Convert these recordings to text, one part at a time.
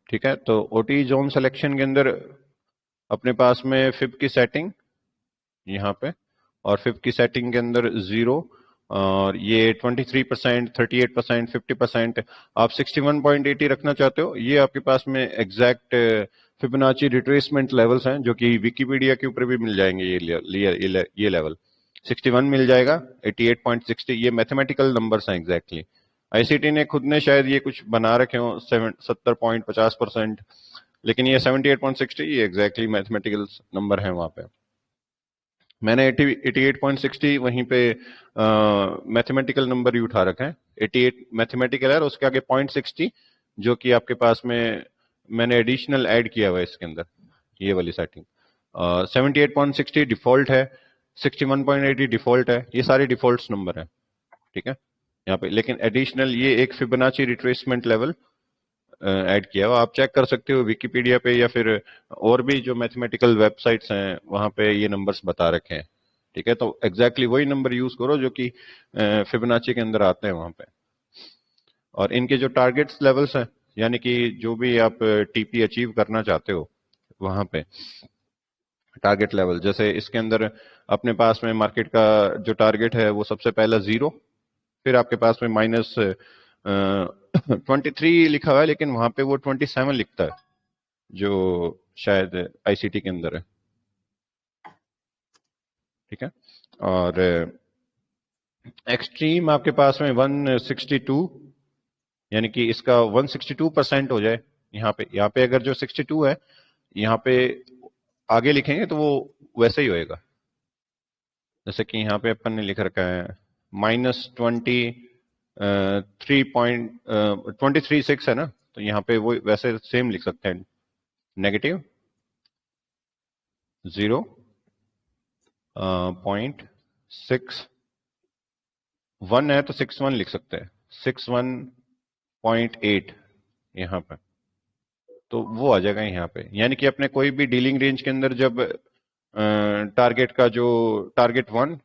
ठीक है, तो ओटी जोन सिलेक्शन के अंदर अपने पास में फिब की सेटिंग यहाँ पे, और फिब की सेटिंग के अंदर 0, और ये 23%, 38%, 50%। आप 61.80 रखना चाहते हो, ये आपके पास में एग्जैक्ट फिबोनाची रिट्रेसमेंट लेवल्स हैं, जो कि विकिपीडिया के ऊपर भी मिल जाएंगे। ये लेवल 61 मिल जाएगा, 88.60, ये मैथमेटिकल नंबर्स हैं एग्जैक्टली। आईसीटी ने खुद ने शायद ये कुछ बना रखे हो 70.50%, लेकिन ये 78.60 ये एग्जैक्टली मैथमेटिकल नंबर है वहां पे। मैंने 88.60 वहीं पे मैथमेटिकल नंबर ही उठा रखा है। 88 मैथमेटिकल है और उसके आगे 0.60 जो कि आपके पास में मैंने एडिशनल ऐड किया हुआ है इसके अंदर, ये वाली सेटिंग। 78.60 डिफॉल्ट है, 61.80 डिफॉल्ट है, ये सारे डिफॉल्ट नंबर है। ठीक है, यहाँ पे लेकिन एडिशनल ये एक फिबोनाची रिट्रेसमेंट लेवल ऐड किया हुआ, आप चेक कर सकते हो विकिपीडिया पे या फिर और भी जो मैथमेटिकल वेबसाइट्स हैं वहां पे ये नंबर्स बता रखे हैं। ठीक है, तो एग्जैक्टली वही नंबर यूज करो जो कि फिबोनाची के अंदर आते हैं वहां पे। और इनके जो टारगेट्स लेवल्स हैं, यानी कि जो भी आप टीपी अचीव करना चाहते हो वहां पे टारगेट लेवल, जैसे इसके अंदर अपने पास में मार्केट का जो टारगेट है वो सबसे पहला 0, फिर आपके पास में -23 लिखा हुआ है, लेकिन वहां पे वो 27 लिखता है जो शायद आईसीटी के अंदर है। ठीक है, और एक्सट्रीम आपके पास में 162, यानी कि इसका 162% हो जाए। यहाँ पे अगर जो 62 है यहाँ पे आगे लिखेंगे तो वो वैसे ही होएगा, जैसे कि यहाँ पे अपन ने लिख रखा है -23.6 है ना, तो यहाँ पे वो वैसे सेम लिख सकते हैं, -0.61 है तो 61 लिख सकते हैं, 61.8 यहाँ पे, तो वो आ जाएगा यहाँ पे। यानी कि अपने कोई भी डीलिंग रेंज के अंदर जब टारगेट का जो टारगेट 1,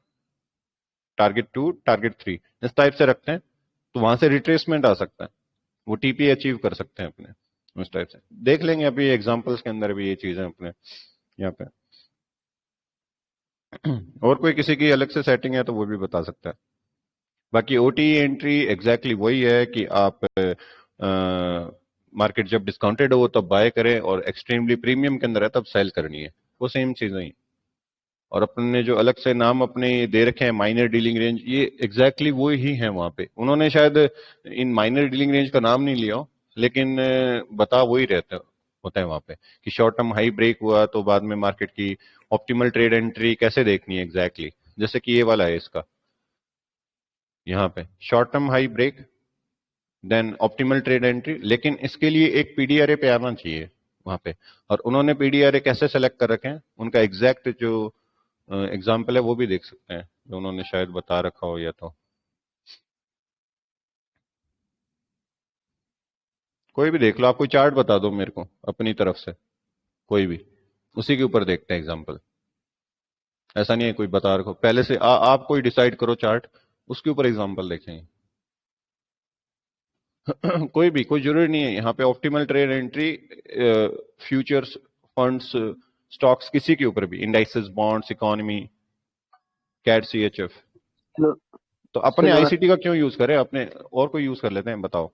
टारगेट 2, टारगेट 3 इस टाइप से रखते हैं, तो वहां से रिट्रेसमेंट आ सकता है, वो टीपी अचीव कर सकते हैं अपने उस टाइप से। देख लेंगे अभी एग्जांपल्स के अंदर भी ये चीजें अपने यहाँ पे। और कोई किसी की अलग से सेटिंग है तो वो भी बता सकता है। बाकी ओटी एंट्री एग्जैक्टली वही है कि आप मार्केट जब डिस्काउंटेड हो तब बाय करें, और एक्सट्रीमली प्रीमियम के अंदर है तब सेल करनी है, वो सेम चीजें ही। और अपन ने जो अलग से नाम अपने दे रखे हैं माइनर डीलिंग रेंज, ये एग्जैक्टली वो ही है वहां पे। उन्होंने शायद इन माइनर डीलिंग रेंज का नाम नहीं लिया हो, लेकिन बता वही रहता होता है वहां पे कि शॉर्ट टर्म हाई ब्रेक हुआ तो बाद में मार्केट की ऑप्टिमल ट्रेड एंट्री कैसे देखनी है एग्जैक्टली। जैसे कि ये वाला है इसका, यहाँ पे short term high break then optimal trade entry, लेकिन इसके लिए एक पीडीआरए पे आना चाहिए वहां पे। और उन्होंने पीडीआरए कैसे सेलेक्ट कर रखे हैं, उनका एग्जैक्ट जो एग्जाम्पल है वो भी देख सकते हैं, जो उन्होंने शायद बता रखा हो, या तो कोई भी देख लो। आप कोई चार्ट बता दो मेरे को अपनी तरफ से, कोई भी, उसी के ऊपर देखते हैं एग्जाम्पल। ऐसा नहीं है कोई बता रखो पहले से, आप कोई डिसाइड करो चार्ट, उसके ऊपर एग्जाम्पल देखेंगे। कोई भी, कोई जरूरी नहीं है यहाँ पे optimal trade entry, futures, funds, stocks, किसी के ऊपर भी, indices, bonds, economy, CAD, CHF. चलो तो अपने चलो आईसीटी का क्यों यूज करें, अपने और कोई यूज कर लेते हैं, बताओ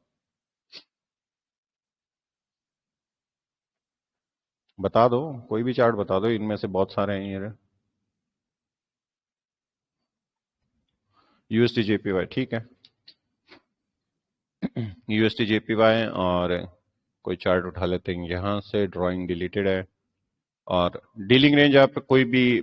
बता दो, कोई भी चार्ट बता दो, इनमें से बहुत सारे हैं ये। यूएसटी जेपीवाई, ठीक है, यूएसटी जेपीवाई, और कोई चार्ट उठा लेते हैं यहाँ से, ड्राइंग डिलीटेड है। और डीलिंग रेंज आप कोई भी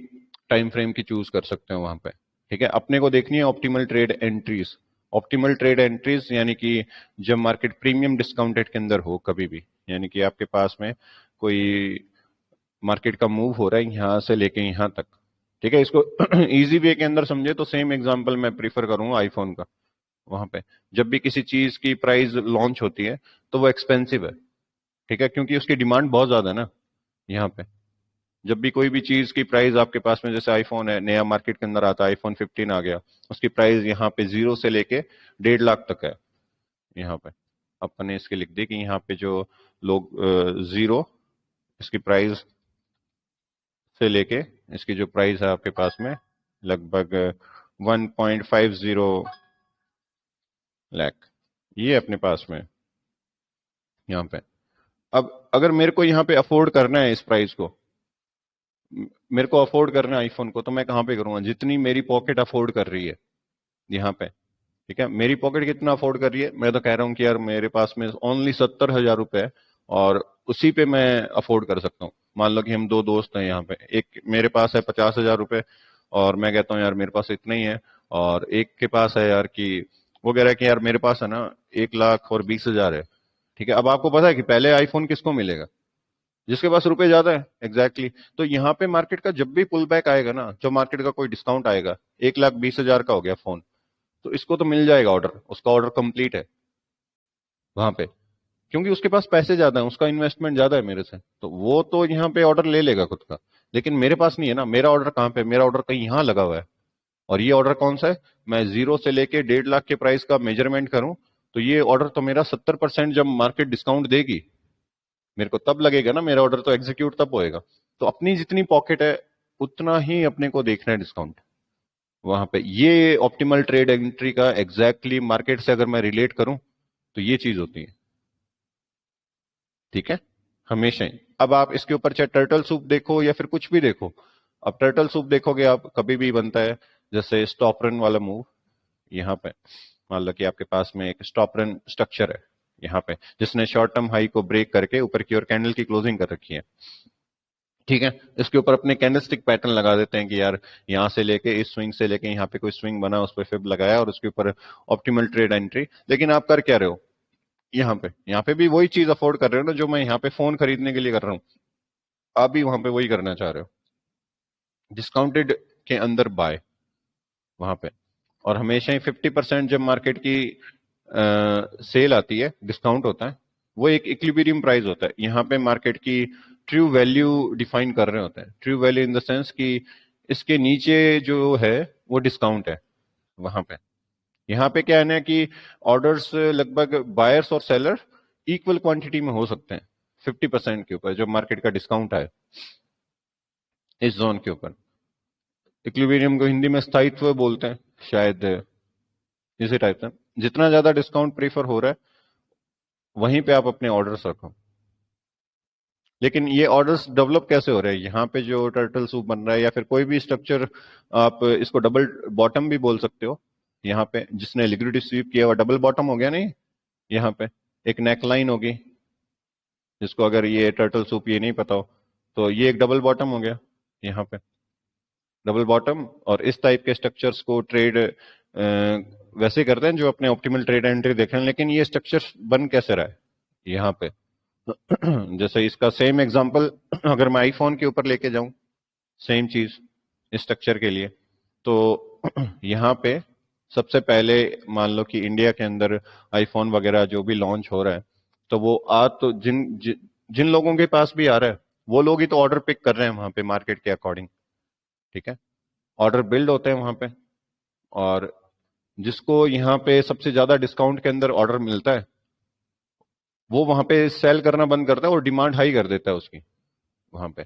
टाइम फ्रेम की चूज कर सकते हो वहां पे। ठीक है, अपने को देखनी है optimal trade entries. Optimal trade entries यानी कि जब मार्केट प्रीमियम डिस्काउंटेड के अंदर हो कभी भी, यानी कि आपके पास में कोई मार्केट का मूव हो रहा है यहाँ से लेके यहाँ तक। ठीक है, इसको इजी वे के अंदर समझे तो सेम एग्जांपल मैं प्रीफर करूंगा आईफोन का। वहां पे जब भी किसी चीज की प्राइस लॉन्च होती है तो वो एक्सपेंसिव है, ठीक है, क्योंकि उसकी डिमांड बहुत ज्यादा है ना। यहाँ पे जब भी कोई भी चीज की प्राइस आपके पास में, जैसे आईफोन है, नया मार्केट के अंदर आता है, आईफोन 15 आ गया, उसकी प्राइस यहाँ पे 0 से लेके 1.5 लाख तक है यहाँ पे। अपन ने इसके लिख दी कि यहाँ पे जो लोग जीरो इसकी प्राइस से लेके इसकी जो प्राइस है आपके पास में लगभग 1.50 लाख, ये अपने पास में यहाँ पे। अब अगर मेरे को यहाँ पे अफोर्ड करना है इस प्राइस को, मेरे को अफोर्ड करना है आईफोन को, तो मैं कहाँ पे करूंगा? जितनी मेरी पॉकेट अफोर्ड कर रही है यहाँ पे। ठीक है, मेरी पॉकेट कितना अफोर्ड कर रही है? मैं तो कह रहा हूँ कि यार मेरे पास में ओनली 70,000 रुपए है और उसी पे मैं अफोर्ड कर सकता हूँ। मान लो कि हम दो दोस्त हैं यहाँ पे, एक मेरे पास है 50,000 रुपए और मैं कहता हूँ यार मेरे पास इतना ही है, और एक के पास है यार कि वो कह रहा है कि यार मेरे पास है ना 1,20,000 है। ठीक है, अब आपको पता है कि पहले आईफोन किसको मिलेगा? जिसके पास रुपए ज्यादा है। एग्जैक्टली तो यहाँ पे मार्केट का जब भी पुल बैक आएगा ना, जो मार्केट का कोई डिस्काउंट आएगा, 1,20,000 का हो गया फोन, तो इसको तो मिल जाएगा ऑर्डर, उसका ऑर्डर कंप्लीट है वहां पे, क्योंकि उसके पास पैसे ज्यादा है, उसका इन्वेस्टमेंट ज्यादा है मेरे से, तो वो तो यहाँ पे ऑर्डर ले लेगा खुद का। लेकिन मेरे पास नहीं है ना, मेरा ऑर्डर कहाँ पे? मेरा ऑर्डर कहीं यहाँ लगा हुआ है। और ये ऑर्डर कौन सा है? मैं 0 से लेके 1.5 लाख के प्राइस का मेजरमेंट करूं, तो ये ऑर्डर तो मेरा 70% जब मार्केट डिस्काउंट देगी मेरे को तब लगेगा ना, मेरा ऑर्डर तो एग्जीक्यूट तब होएगा। तो अपनी जितनी पॉकेट है उतना ही अपने को देखना है डिस्काउंट वहां पे। ये ऑप्टिमल ट्रेड एंट्री का एग्जैक्टली मार्केट से अगर मैं रिलेट करूं तो ये चीज होती है। ठीक है, हमेशा ही। अब आप इसके ऊपर चाहे टर्टल सूप देखो या फिर कुछ भी देखो, अब टर्टल सूप देखोगे आप, कभी भी बनता है जैसे स्टॉप रन वाला मूव यहाँ पे। मान लो कि आपके पास में एक स्टॉप रन स्ट्रक्चर है यहाँ पे, जिसने शॉर्ट टर्म हाई को ब्रेक करके ऊपर की ओर कैंडल की क्लोजिंग कर रखी है। ठीक है, इसके ऊपर अपने कैंडलस्टिक पैटर्न लगा देते हैं कि यार यहाँ से लेके इस स्विंग से लेके यहाँ पे कोई स्विंग बना, उस पर फिब लगाया और उसके ऊपर ऑप्टिमल ट्रेड एंट्री। लेकिन आप कर क्या रहे हो? यहाँ पे भी वही चीज अफोर्ड कर रहे हो ना जो मैं यहाँ पे फोन खरीदने के लिए कर रहा हूँ, आप भी वहां पे वही करना चाह रहे हो, डिस्काउंटेड के अंदर बाय वहां पे। और हमेशा ही 50% जब मार्केट की सेल आती है, डिस्काउंट होता है, वो एक इक्विलिब्रियम प्राइस होता है। यहाँ पे मार्केट की ट्रू वैल्यू डिफाइन कर रहे होते हैं, true value in the sense कि इसके नीचे जो है वो डिस्काउंट है वहां पे। यहाँ पे क्या है ना कि ऑर्डर्स लगभग बायर्स और सेलर इक्वल क्वांटिटी में हो सकते हैं 50% के ऊपर जो मार्केट का डिस्काउंट है इस जोन के ऊपर। इक्विलिब्रियम को हिंदी में स्थायित्व बोलते हैं शायद, इसी टाइप से। जितना ज्यादा डिस्काउंट प्रीफर हो रहा है वहीं पे आप अपने ऑर्डर्स रखो। लेकिन ये ऑर्डर्स डेवलप कैसे हो रहे हैं? यहाँ पे जो टर्टल सूप बन रहा है या फिर कोई भी स्ट्रक्चर, आप इसको डबल बॉटम भी बोल सकते हो। यहाँ पे जिसने लिक्विडिटी स्वीप किया हुआ डबल बॉटम हो गया नहीं, यहाँ पे एक नेकलाइन होगी, जिसको अगर ये टर्टल सूप ये नहीं पता हो तो ये एक डबल बॉटम हो गया यहाँ पे, डबल बॉटम। और इस टाइप के स्ट्रक्चर्स को ट्रेड वैसे करते हैं जो अपने ऑप्टिमल ट्रेड एंट्री देख रहे हैं। लेकिन ये स्ट्रक्चर बन कैसे रहा है यहाँ पे? जैसे इसका सेम एग्जांपल अगर मैं आईफोन के ऊपर लेके जाऊं, सेम चीज इस स्ट्रक्चर के लिए, तो यहाँ पे सबसे पहले मान लो कि इंडिया के अंदर आईफोन वगैरह जो भी लॉन्च हो रहा है, तो वो आ तो जिन लोगों के पास भी आ रहा है वो लोग ही तो ऑर्डर पिक कर रहे हैं वहां पे मार्केट के अकॉर्डिंग। ठीक है, ऑर्डर बिल्ड होते हैं वहां पे, और जिसको यहाँ पे सबसे ज्यादा डिस्काउंट के अंदर ऑर्डर मिलता है वो वहां पे सेल करना बंद करता है और डिमांड हाई कर देता है उसकी वहां पे।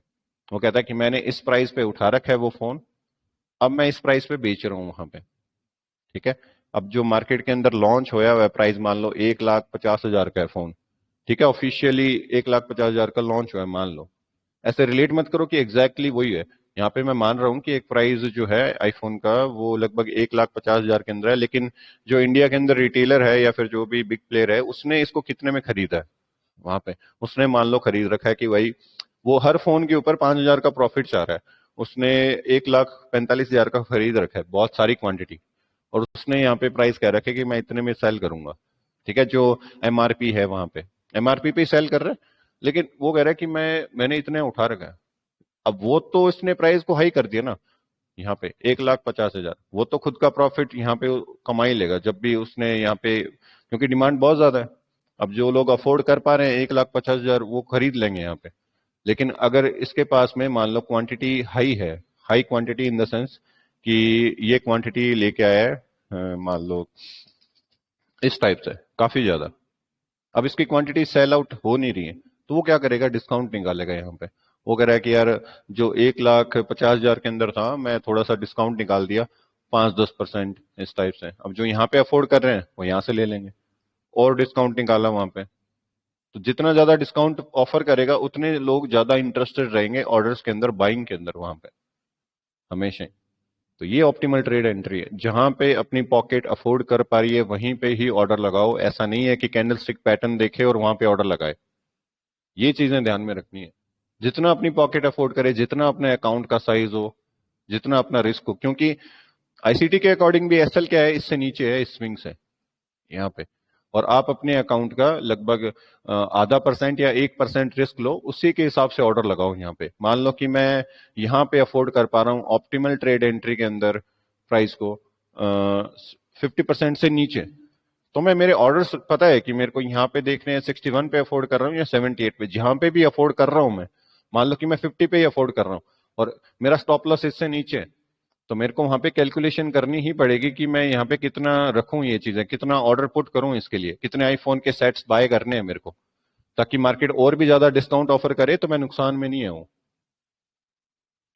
वो कहता है कि मैंने इस प्राइस पे उठा रखा है वो फोन, अब मैं इस प्राइस पे बेच रहा हूँ वहां पे। ठीक है, अब जो मार्केट के अंदर लॉन्च होया हुआ है प्राइस मान लो 1,50,000 का है फोन। ठीक है, ऑफिशियली 1,50,000 का लॉन्च हुआ है मान लो। ऐसे रिलेट मत करो कि एग्जैक्टली वही है। यहाँ पे मैं मान रहा हूँ कि एक प्राइस जो है आईफोन का वो लगभग 1,50,000 के अंदर है, लेकिन जो इंडिया के अंदर रिटेलर है या फिर जो भी बिग प्लेयर है उसने इसको कितने में खरीदा है वहां पे? उसने मान लो खरीद रखा है कि भाई वो हर फोन के ऊपर 5,000 का प्रॉफिट चाह रहा है, उसने 1,45,000 का खरीद रखा है, बहुत सारी क्वांटिटी, और उसने यहाँ पे प्राइस कह रखा है कि मैं इतने में सेल करूंगा। ठीक है, जो एमआरपी है वहां पे, एमआरपी पे सेल कर रहा है, लेकिन वो कह रहा है कि मैंने इतने उठा रखा है। अब वो तो इसने प्राइस को हाई कर दिया ना यहाँ पे 1,50,000, वो तो खुद का प्रॉफिट यहाँ पे कमा ही लेगा जब भी उसने यहाँ पे, क्योंकि डिमांड बहुत ज्यादा है। अब जो लोग अफोर्ड कर पा रहे हैं 1,50,000 वो खरीद लेंगे यहाँ पे। लेकिन अगर इसके पास में मान लो क्वांटिटी हाई है, high quantity in the sense कि ये क्वांटिटी लेके आया है मान लो इस टाइप से काफी ज्यादा, अब इसकी क्वांटिटी सेल आउट हो नहीं रही है, तो वो क्या करेगा, डिस्काउंट निकालेगा यहाँ पे। वो कह रहा है कि यार जो 1,50,000 के अंदर था, मैं थोड़ा सा डिस्काउंट निकाल दिया 5-10% इस टाइप से। अब जो यहाँ पे अफोर्ड कर रहे हैं वो यहाँ से ले लेंगे, और डिस्काउंट निकाला वहां पे। तो जितना ज्यादा डिस्काउंट ऑफर करेगा उतने लोग ज्यादा इंटरेस्टेड रहेंगे ऑर्डर्स के अंदर, बाइंग के अंदर वहां पे हमेशा। तो ये ऑप्टिमल ट्रेड एंट्री है, जहां पे अपनी पॉकेट अफोर्ड कर पा रही है वहीं पे ही ऑर्डर लगाओ। ऐसा नहीं है कि कैंडलस्टिक पैटर्न देखे और वहां पे ऑर्डर लगाए। ये चीजें ध्यान में रखनी है। जितना अपनी पॉकेट अफोर्ड करे, जितना अपने अकाउंट का साइज हो, जितना अपना रिस्क हो, क्योंकि आईसीटी के अकॉर्डिंग भी एसएल क्या है, इससे नीचे है, इस स्विंग से यहाँ पे। और आप अपने अकाउंट का लगभग आधा परसेंट या 1% रिस्क लो, उसी के हिसाब से ऑर्डर लगाओ। यहाँ पे मान लो कि मैं यहाँ पे अफोर्ड कर पा रहा हूँ ऑप्टिमल ट्रेड एंट्री के अंदर प्राइस को 50% से नीचे, तो मैं, मेरे ऑर्डर्स पता है कि मेरे को यहाँ पे देखने हैं 61 पे अफोर्ड कर रहा हूँ या 78 पे, जहां पे भी अफोर्ड कर रहा हूँ मैं, मान लो कि मैं 50 पे ही अफोर्ड कर रहा हूँ और मेरा स्टॉप लॉस इससे नीचे है, तो मेरे को वहां पे कैलकुलेशन करनी ही पड़ेगी कि मैं यहाँ पे कितना रखूं, ये चीजें कितना ऑर्डर पुट करूं, इसके लिए कितने आईफोन के सेट्स बाय करने हैं मेरे को, ताकि मार्केट और भी ज्यादा डिस्काउंट ऑफर करे तो मैं नुकसान में नहीं आऊं।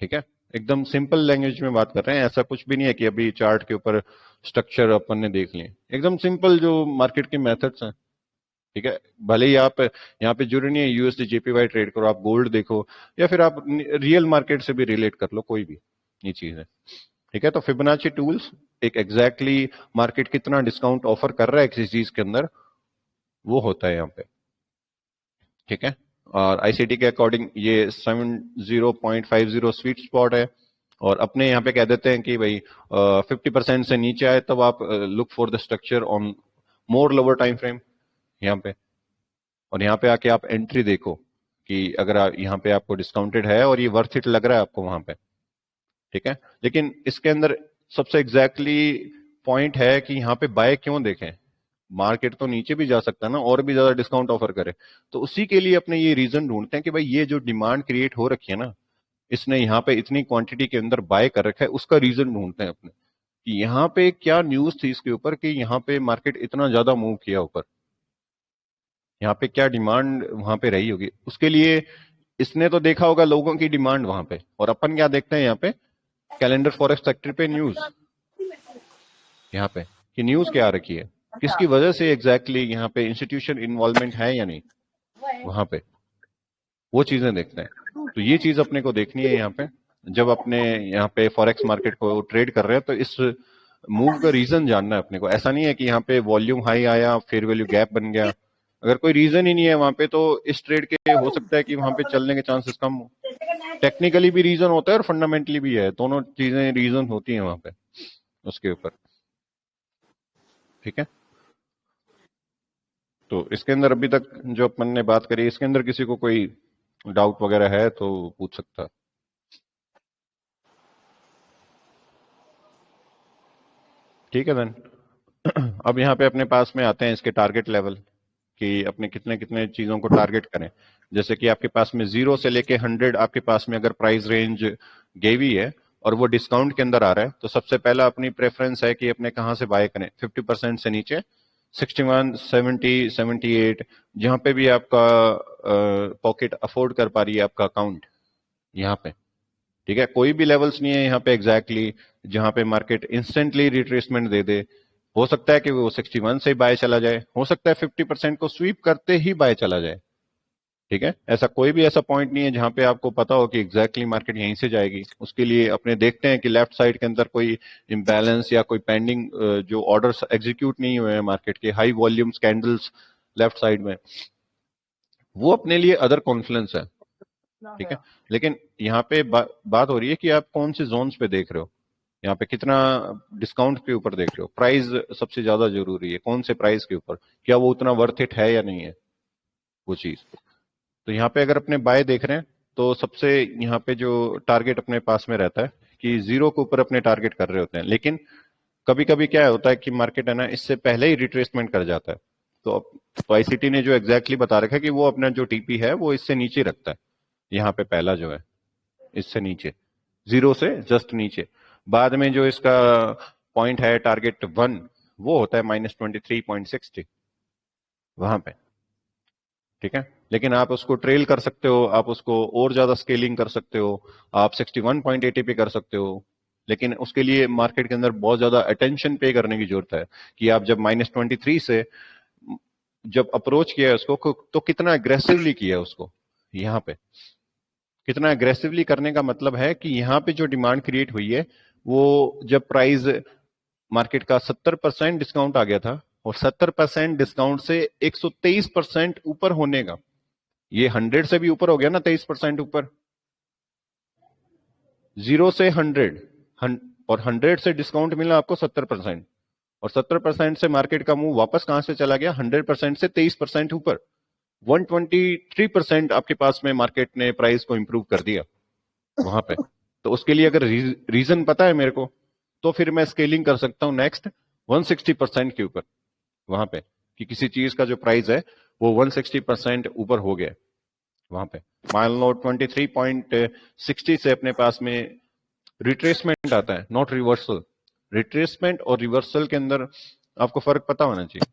ठीक है, एकदम सिंपल लैंग्वेज में बात कर रहे हैं, ऐसा कुछ भी नहीं है कि अभी चार्ट के ऊपर स्ट्रक्चर अपन ने देख लिए, एकदम सिंपल जो मार्केट के मेथड्स हैं। ठीक है, भले ही आप यहाँ पे जरूरी नहीं है यूएसडी जेपीवाई ट्रेड करो, आप गोल्ड देखो या फिर आप रियल मार्केट से भी रिलेट कर लो, कोई भी ये चीज है। ठीक है, तो फिबोनाची टूल्स एक एग्जैक्टली मार्केट कितना डिस्काउंट ऑफर कर रहा है किसी चीज के अंदर, वो होता है यहाँ पे। ठीक है, और आईसीटी के अकॉर्डिंग ये 70.50 स्वीट स्पॉट है। और अपने यहाँ पे कह देते हैं कि भाई 50% से नीचे आए तब आप look for the structure on more lower time frame यहाँ पे। और यहाँ पे आके आप एंट्री देखो कि अगर यहाँ पे आपको डिस्काउंटेड है और ये वर्थ इट लग रहा है आपको वहां पे। ठीक है, लेकिन इसके अंदर सबसे एग्जैक्टली पॉइंट है कि यहाँ पे बाय क्यों देखें, मार्केट तो नीचे भी जा सकता है ना और भी ज्यादा डिस्काउंट ऑफर करे। तो उसी के लिए अपने ये रीजन ढूंढते हैं कि भाई ये जो डिमांड क्रिएट हो रखी है ना, इसने यहाँ पे इतनी क्वांटिटी के अंदर बाय कर रखा है, उसका रीजन ढूंढते हैं अपने कि यहाँ पे क्या न्यूज थी इसके ऊपर कि यहाँ पे मार्केट इतना ज्यादा मूव किया ऊपर, यहाँ पे क्या डिमांड वहां पे रही होगी। उसके लिए इसने तो देखा होगा लोगों की डिमांड वहां पे, और अपन क्या देखते हैं यहाँ पे, कैलेंडर फॉरेक्स सेक्टर पे न्यूज, यहाँ पे कि न्यूज क्या आ रखी है, किसकी वजह से एग्जैक्टली यहाँ पे इंस्टीट्यूशन इन्वॉल्वमेंट है या नहीं, वहां पे वो चीजें देखते हैं। तो ये चीज अपने को देखनी है यहाँ पे, जब अपने यहाँ पे फॉरेक्स मार्केट को ट्रेड कर रहे हैं, तो इस मूव का रीजन जानना है अपने को। ऐसा नहीं है कि यहाँ पे वॉल्यूम हाई आया फेयर वैल्यू गैप बन गया, अगर कोई रीजन ही नहीं है वहां पे तो इस ट्रेड के हो सकता है कि वहां पे चलने के चांसेस कम हो। टेक्निकली भी रीजन होता है और फंडामेंटली भी है, दोनों चीजें रीजन होती हैं वहां पे उसके ऊपर। ठीक है, तो इसके अंदर अभी तक जो अपन ने बात करी, इसके अंदर किसी को कोई डाउट वगैरह है तो पूछ सकता है। ठीक है देन। अब यहाँ पे अपने पास में आते हैं इसके टारगेट लेवल, कि अपने कितने कितने चीजों को टारगेट करें। जैसे कि आपके पास में 0 से लेके 100 आपके पास में अगर प्राइस रेंज गेवी है और वो डिस्काउंट के अंदर आ रहा है, तो सबसे पहला अपनी प्रेफरेंस है कि अपने कहाँ से बाय करें, 50% से नीचे 61, 70, 78, जहां पे भी आपका पॉकेट अफोर्ड कर पा रही है आपका अकाउंट यहाँ पे। ठीक है, कोई भी लेवल्स नहीं है यहाँ पे एग्जैक्टली जहां पे मार्केट इंस्टेंटली रिट्रेसमेंट दे दे। हो सकता है कि वो 61 से ही बाय चला जाए, हो सकता है 50% को स्वीप करते ही बाय चला जाए। ठीक है, ऐसा कोई भी ऐसा पॉइंट नहीं है जहां पे आपको पता हो कि एग्जैक्टली मार्केट यहीं से जाएगी। उसके लिए अपने देखते हैं कि लेफ्ट साइड के अंदर कोई इम्बैलेंस या कोई पेंडिंग जो ऑर्डर्स एग्जीक्यूट नहीं हुए हैं मार्केट के, high volumes candles left side में, वो अपने लिए अदर कॉन्फ्लुएंस है। ठीक है, लेकिन यहाँ पे बात हो रही है कि आप कौन से जोन्स पे देख रहे हो, यहाँ पे कितना डिस्काउंट के ऊपर देख रहे हो, प्राइस सबसे ज्यादा जरूरी है, कौन से प्राइस के ऊपर, क्या वो उतना वर्थ इट है या नहीं है वो चीज। तो यहाँ पे अगर अपने बाय देख रहे हैं तो सबसे यहाँ पे जो टारगेट अपने पास में रहता है कि 0 के ऊपर अपने टारगेट कर रहे होते हैं। लेकिन कभी कभी क्या होता है कि मार्केट है ना इससे पहले ही रिट्रेसमेंट कर जाता है। तो आईसीटी ने जो एग्जैक्टली बता रखा है कि वो अपना जो टीपी है वो इससे नीचे रखता है, यहाँ पे पहला जो है इससे नीचे, 0 से जस्ट नीचे। बाद में जो इसका पॉइंट है टारगेट 1, वो होता है -23.60 वहां पे। ठीक है, लेकिन आप उसको ट्रेल कर सकते हो, आप उसको और ज्यादा स्केलिंग कर सकते हो, आप 61.80 पे कर सकते हो, लेकिन उसके लिए मार्केट के अंदर बहुत ज्यादा अटेंशन पे करने की जरूरत है कि आप जब -23 से जब अप्रोच किया है उसको तो कितना अग्रेसिवली किया है उसको। यहाँ पे कितना अग्रेसिवली करने का मतलब है कि यहाँ पे जो डिमांड क्रिएट हुई है वो जब प्राइस मार्केट का 70% डिस्काउंट आ गया था, और 70% डिस्काउंट से 123% ऊपर होने का, ये 100 से भी ऊपर हो गया ना, 23% ऊपर, 0 से 100, और 100 से डिस्काउंट मिला आपको 70%, और 70% से मार्केट का मूव वापस कहां से चला गया, 100% से 23% ऊपर, 123% आपके पास में मार्केट ने प्राइस को इंप्रूव कर दिया वहां पे। तो उसके लिए अगर रीजन पता है मेरे को, तो फिर मैं स्केलिंग कर सकता हूं नेक्स्ट 160% के ऊपर वहां पे, कि किसी चीज का जो प्राइस है वो 160% ऊपर हो गया वहां पे। मान लो 23.60 से अपने पास में रिट्रेसमेंट आता है, नॉट रिवर्सल। रिट्रेसमेंट और रिवर्सल के अंदर आपको फर्क पता होना चाहिए।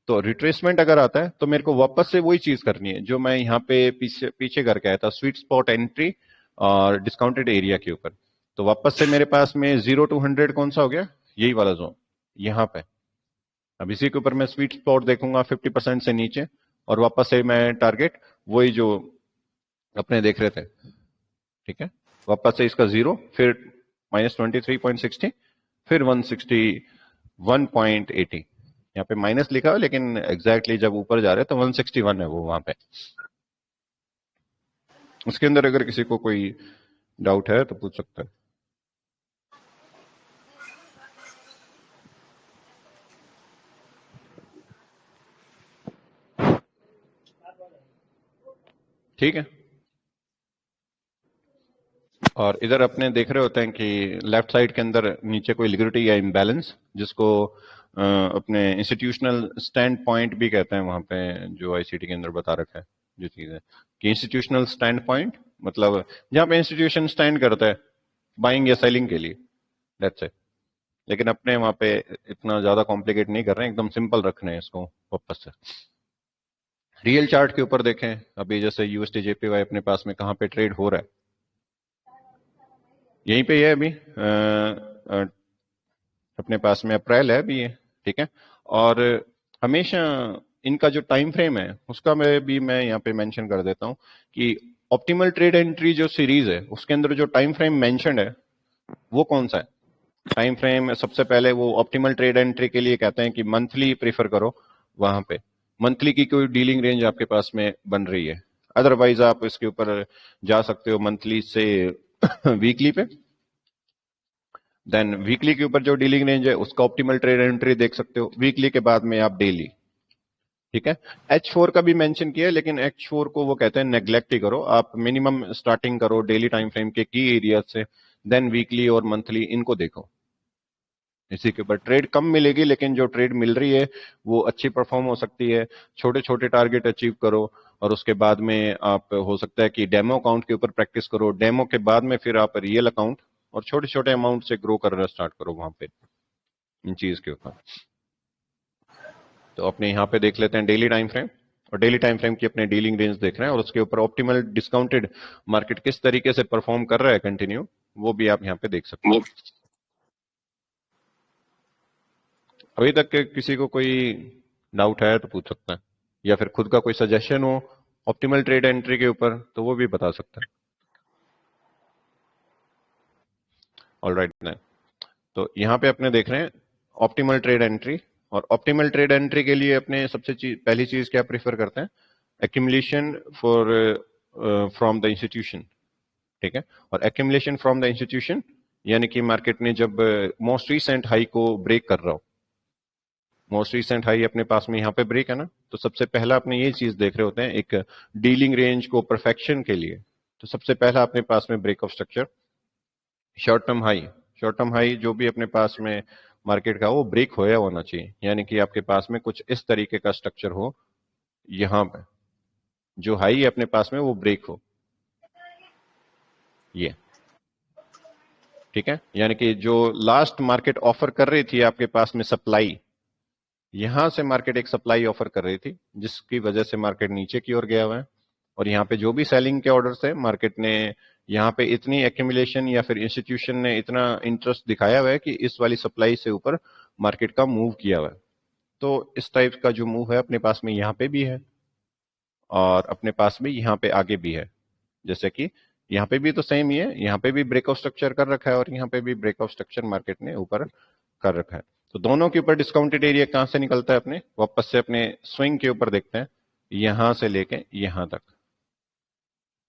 तो रिट्रेसमेंट अगर आता है तो मेरे को वापस से वही चीज करनी है जो मैं यहाँ पे पीछे पीछे करके आया था, स्वीट स्पॉट एंट्री और डिस्काउंटेड एरिया के ऊपर। तो वापस से मेरे पास में 0 to 100 कौन सा हो गया, यही वाला जोन यहाँ पे। अब इसी के ऊपर मैं स्वीट स्पॉट देखूंगा 50% से नीचे, और वापस से मैं टारगेट वही जो अपने देख रहे थे, ठीक है, वापस से इसका 0, फिर -23.60, फिर 161.80। यहाँ पे माइनस लिखा है लेकिन एग्जैक्टली जब ऊपर जा रहे हैं तो 161 है वो वहां पे। उसके अंदर अगर किसी को कोई डाउट है तो पूछ सकता है। ठीक है, और इधर अपने देख रहे होते हैं कि लेफ्ट साइड के अंदर नीचे कोई लिक्विडिटी या इम्बैलेंस, जिसको अपने इंस्टीट्यूशनल स्टैंड पॉइंट भी कहते हैं वहां पे, जो आईसीटी के अंदर बता रखा है जो चीज है कि इंस्टीट्यूशनल स्टैंड पॉइंट मतलब जहां पे इंस्टीट्यूशन स्टैंड करता है बाइंग या सेलिंग के लिए, दैट्स इट। लेकिन अपने वहां पे इतना ज्यादा कॉम्प्लिकेट नहीं कर रहे हैं, एकदम सिंपल रख रहे हैं इसको वापस से। रियल चार्ट के ऊपर देखें, अभी जैसे यूएसडी जेपीवाई अपने पास में कहाँ पे ट्रेड हो रहा है, यहीं पे है अभी अपने पास में अप्रैल है अभी ये, ठीक है। और हमेशा इनका जो टाइम फ्रेम है उसका मैं यहाँ पे मेंशन कर देता हूँ कि ऑप्टिमल ट्रेड एंट्री जो सीरीज है उसके अंदर जो टाइम फ्रेम मेंशन है वो कौन सा है। टाइम फ्रेम सबसे पहले वो ऑप्टिमल ट्रेड एंट्री के लिए कहते हैं कि मंथली प्रीफर करो, वहां पे मंथली की कोई डीलिंग रेंज आपके पास में बन रही है। अदरवाइज आप इसके ऊपर जा सकते हो मंथली से वीकली पे, देन वीकली के ऊपर जो डीलिंग रेंज है उसका ऑप्टिमल ट्रेड एंट्री देख सकते हो, वीकली के बाद में आप डेली, ठीक है। H4 का भी मेंशन किया है, लेकिन H4 को वो कहते हैं नेग्लेक्ट ही करो, आप मिनिमम स्टार्टिंग करो डेली टाइम फ्रेम के की एरिया से, देन वीकली और मंथली इनको देखो। इसी के ऊपर ट्रेड कम मिलेगी, लेकिन जो ट्रेड मिल रही है वो अच्छी परफॉर्म हो सकती है। छोटे छोटे टारगेट अचीव करो, और उसके बाद में आप हो सकता है कि डेमो अकाउंट के ऊपर प्रैक्टिस करो, डेमो के बाद में फिर आप रियल अकाउंट और छोटे छोटे अमाउंट से ग्रो करना स्टार्ट करो वहां पे इन चीज के ऊपर। तो अपने यहाँ पे देख लेते हैं डेली टाइम फ्रेम, और डेली टाइम फ्रेम की अपने डीलिंग रेंज देख रहे हैं, और उसके ऊपर ऑप्टिमल डिस्काउंटेड मार्केट किस तरीके से परफॉर्म कर रहा है कंटिन्यू, वो भी आप यहाँ पे देख सकते हैं। अभी तक के किसी को कोई डाउट है तो पूछ सकता है, या फिर खुद का कोई सजेशन हो ऑप्टिमल ट्रेड एंट्री के ऊपर तो वो भी बता सकता है। ऑल राइट देन, तो यहाँ पे अपने देख रहे हैं ऑप्टिमल ट्रेड एंट्री, और ऑप्टिमल ट्रेड एंट्री के लिए अपने सबसे पहली चीज क्या प्रीफर करते हैं, accumulation for from the institution, ठीक है। और एक्यूमुलेशन फ्रॉम द इंस्टीट्यूशन यानी कि मार्केट ने जब मोस्ट रिसेंट हाई को ब्रेक कर रहा हो, मोस्ट रिसेंट हाई अपने पास में यहाँ पे ब्रेक है ना, तो सबसे पहला अपने ये चीज देख रहे होते हैं एक डीलिंग रेंज को परफेक्शन के लिए। तो सबसे पहला अपने पास में break of structure, short term high, short term high जो भी अपने पास में मार्केट का वो ब्रेक होया होना चाहिए, यानी कि आपके पास में कुछ इस तरीके का स्ट्रक्चर हो, यहाँ पे जो हाई है अपने पास में वो ब्रेक हो, ये ठीक है। यानी कि जो लास्ट मार्केट ऑफर कर रही थी आपके पास में सप्लाई, यहां से मार्केट एक सप्लाई ऑफर कर रही थी, जिसकी वजह से मार्केट नीचे की ओर गया हुआ है। और यहाँ पे जो भी सेलिंग के ऑर्डर थे, मार्केट ने यहाँ पे इतनी एक्यूमुलेशन या फिर इंस्टीट्यूशन ने इतना इंटरेस्ट दिखाया हुआ है कि इस वाली सप्लाई से ऊपर मार्केट का मूव किया हुआ है। तो इस टाइप का जो मूव है अपने पास में यहाँ पे भी है, और अपने पास में यहाँ पे आगे भी है। जैसे कि यहाँ पे भी तो सेम ही है, यहाँ पे भी ब्रेकआउट स्ट्रक्चर कर रखा है और यहाँ पे भी ब्रेकआउट स्ट्रक्चर मार्केट ने ऊपर कर रखा है। तो दोनों के ऊपर डिस्काउंटेड एरिया कहाँ से निकलता है, अपने वापस से अपने स्विंग के ऊपर देखते हैं, यहां से लेके यहां तक।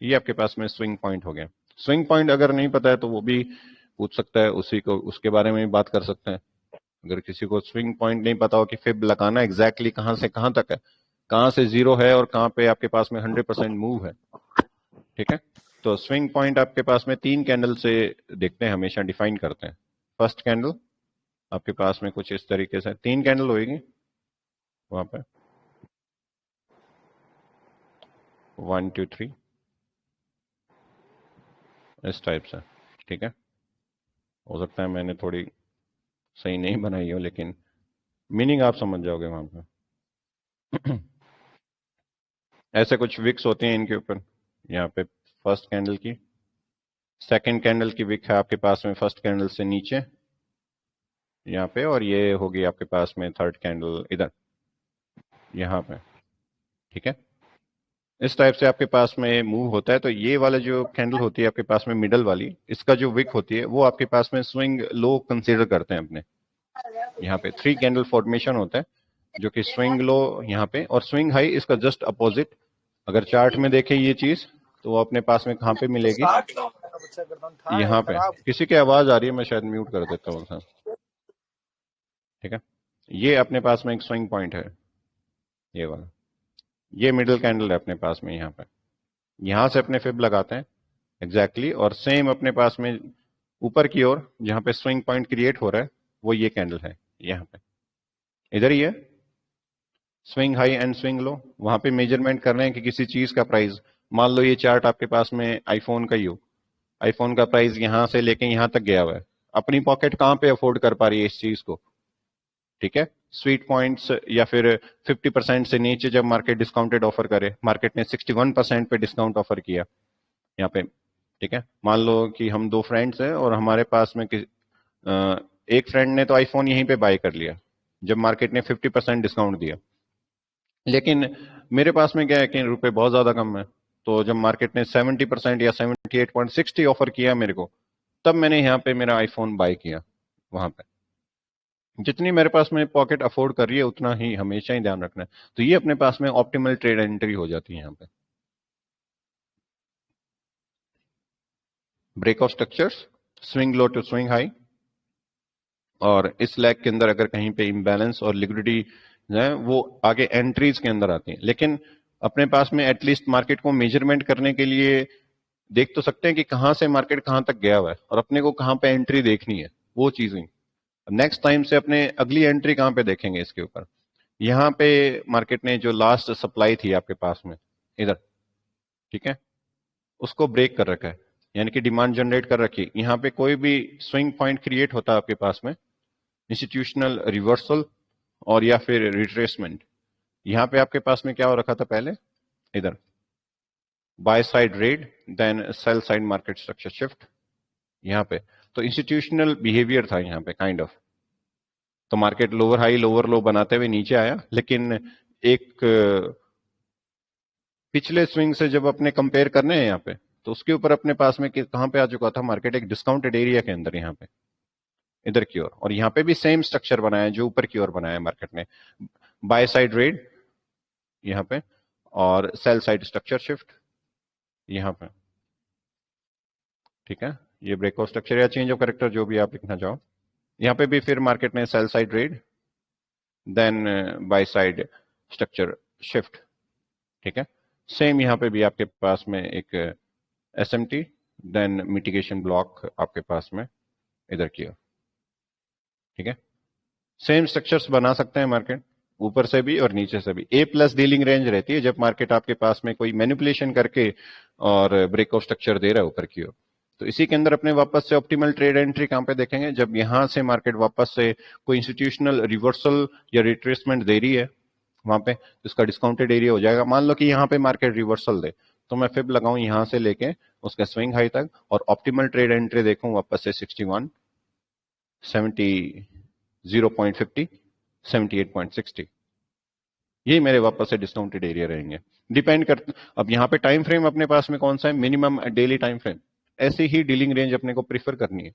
ये आपके पास में स्विंग पॉइंट हो गया। स्विंग पॉइंट अगर नहीं पता है तो वो भी पूछ सकता है, उसी को उसके बारे में भी बात कर सकते हैं। अगर किसी को स्विंग पॉइंट नहीं पता हो कि फिब लगाना एग्जैक्टली कहां से कहां तक है, कहां से जीरो है और कहां पे आपके पास में 100% मूव है, ठीक है। तो स्विंग पॉइंट आपके पास में 3 कैंडल से देखते हैं, हमेशा डिफाइन करते हैं। फर्स्ट कैंडल आपके पास में कुछ इस तरीके से 3 कैंडल होगी वहां पे, 1 2 3 इस टाइप से, ठीक है। हो सकता है मैंने थोड़ी सही नहीं बनाई हो, लेकिन मीनिंग आप समझ जाओगे वहां पे। ऐसे कुछ विक्स होती हैं इनके ऊपर, यहाँ पे फर्स्ट कैंडल की, सेकंड कैंडल की विक है आपके पास में फर्स्ट कैंडल से नीचे यहाँ पे, और ये होगी आपके पास में थर्ड कैंडल इधर यहाँ पे, ठीक है। इस टाइप से आपके पास में मूव होता है। तो ये वाला जो कैंडल होती है आपके पास में मिडल वाली, इसका जो विक होती है वो आपके पास में स्विंग लो कंसीडर करते हैं अपने। यहाँ पे 3 कैंडल फॉर्मेशन होता है, जो कि स्विंग लो यहाँ पे, और स्विंग हाई इसका जस्ट अपोजिट। अगर चार्ट में देखें ये चीज, तो वो अपने पास में कहाँ पे मिलेगी, यहाँ पे। किसी की आवाज आ रही है, मैं शायद म्यूट कर देता हूँ सर, ठीक है। ये अपने पास में एक स्विंग पॉइंट है, ये वाला, ये मिडिल कैंडल है अपने पास में यहाँ पे। यहां से अपने फिब लगाते हैं एग्जैक्टली, और सेम अपने पास में ऊपर की ओर जहां पे स्विंग पॉइंट क्रिएट हो रहा है, वो ये कैंडल है यहाँ पे, इधर ही है। Swing high and swing low, वहां पे मेजरमेंट कर रहे हैं कि किसी चीज का प्राइस, मान लो ये चार्ट आपके पास में आईफोन का ही हो, आईफोन का प्राइस यहां से लेके यहां तक गया हुआ है, अपनी पॉकेट कहां पे अफोर्ड कर पा रही है इस चीज को, ठीक है। स्वीट पॉइंट्स या फिर 50% से नीचे जब मार्केट डिस्काउंटेड ऑफर करे, मार्केट ने 61% पे डिस्काउंट ऑफर किया यहाँ पे, ठीक है। मान लो कि हम 2 फ्रेंड्स हैं और हमारे पास में एक फ्रेंड ने तो आईफोन यहीं पे बाय कर लिया जब मार्केट ने 50% डिस्काउंट दिया, लेकिन मेरे पास में क्या है कि रुपए बहुत ज्यादा कम है। तो जब मार्केट ने 70% या 78.60 ऑफर किया मेरे को, तब मैंने यहाँ पे मेरा आईफोन बाय किया। वहां पे जितनी मेरे पास में पॉकेट अफोर्ड कर रही है उतना ही हमेशा ही ध्यान रखना है। तो ये अपने पास में ऑप्टिमल ट्रेड एंट्री हो जाती है यहाँ पे। Breakout structures, swing low to swing high, और इस लैग के अंदर अगर कहीं पे इम्बैलेंस और लिक्विडिटी है, वो आगे एंट्रीज के अंदर आती है। लेकिन अपने पास में एटलीस्ट मार्केट को मेजरमेंट करने के लिए देख तो सकते हैं कि कहां से मार्केट कहां तक गया हुआ है और अपने को कहां पे एंट्री देखनी है, वो चीजें। नेक्स्ट टाइम से अपने अगली एंट्री कहां पे देखेंगे इसके ऊपर, यहाँ पे मार्केट ने जो लास्ट सप्लाई थी आपके पास में इधर, ठीक है, उसको ब्रेक कर रखा है, यानी कि डिमांड जनरेट कर रखी है। यहाँ पे कोई भी स्विंग पॉइंट क्रिएट होता है आपके पास में, इंस्टीट्यूशनल रिवर्सल और या फिर रिट्रेसमेंट, यहाँ पे आपके पास में क्या हो रखा था पहले, इधर buy side raid, then sell side market structure shift यहाँ पे। तो इंस्टीट्यूशनल बिहेवियर था यहाँ पे काइंड ऑफ। तो market lower high lower low बनाते हुए नीचे आया, लेकिन एक पिछले स्विंग से जब अपने कंपेयर करने हैं यहाँ पे, तो उसके ऊपर अपने पास में कहां पे आ चुका था मार्केट, एक डिस्काउंटेड एरिया के अंदर यहाँ पे इधर की ओर। और यहाँ पे भी सेम स्ट्रक्चर बनाया जो ऊपर की ओर बनाया मार्केट ने, बाय साइड रेड यहाँ पे और सेल साइड स्ट्रक्चर शिफ्ट यहाँ पे, ठीक है। ये ब्रेकआउट स्ट्रक्चर या चेंज ऑफ कैरेक्टर जो भी आप लिखना चाहो, यहाँ पे भी फिर मार्केट ने sell side raid then buy side structure shift, ठीक है। सेम यहाँ पे भी आपके पास में एक एसएमटी देन मिटिगेशन ब्लॉक आपके पास में इधर की ओर, ठीक है। सेम स्ट्रक्चर्स बना सकते हैं मार्केट ऊपर से भी और नीचे से भी। ए प्लस डीलिंग रेंज रहती है जब मार्केट आपके पास में कोई मैनिपुलेशन करके और ब्रेकआउट स्ट्रक्चर दे रहा है ऊपर की ओर। तो इसी के अंदर अपने वापस से ऑप्टिमल ट्रेड एंट्री कहां पे देखेंगे, जब यहां से मार्केट वापस से कोई इंस्टीट्यूशनल रिवर्सल या रिट्रेसमेंट दे रही है वहां पे, इसका डिस्काउंटेड एरिया हो जाएगा। मान लो कि यहाँ पे मार्केट रिवर्सल दे, तो मैं फिब लगाऊं यहां से लेके उसका स्विंग हाई तक, और ऑप्टिमल ट्रेड एंट्री देखूं वापस से 61, 70, 0.50, 78.60, ये मेरे वापस से डिस्काउंटेड एरिया रहेंगे। डिपेंड कर, अब यहाँ पे टाइम फ्रेम अपने पास में कौन सा है, मिनिमम डेली टाइम फ्रेम, ऐसे ही डीलिंग रेंज अपने को प्रीफर करनी है।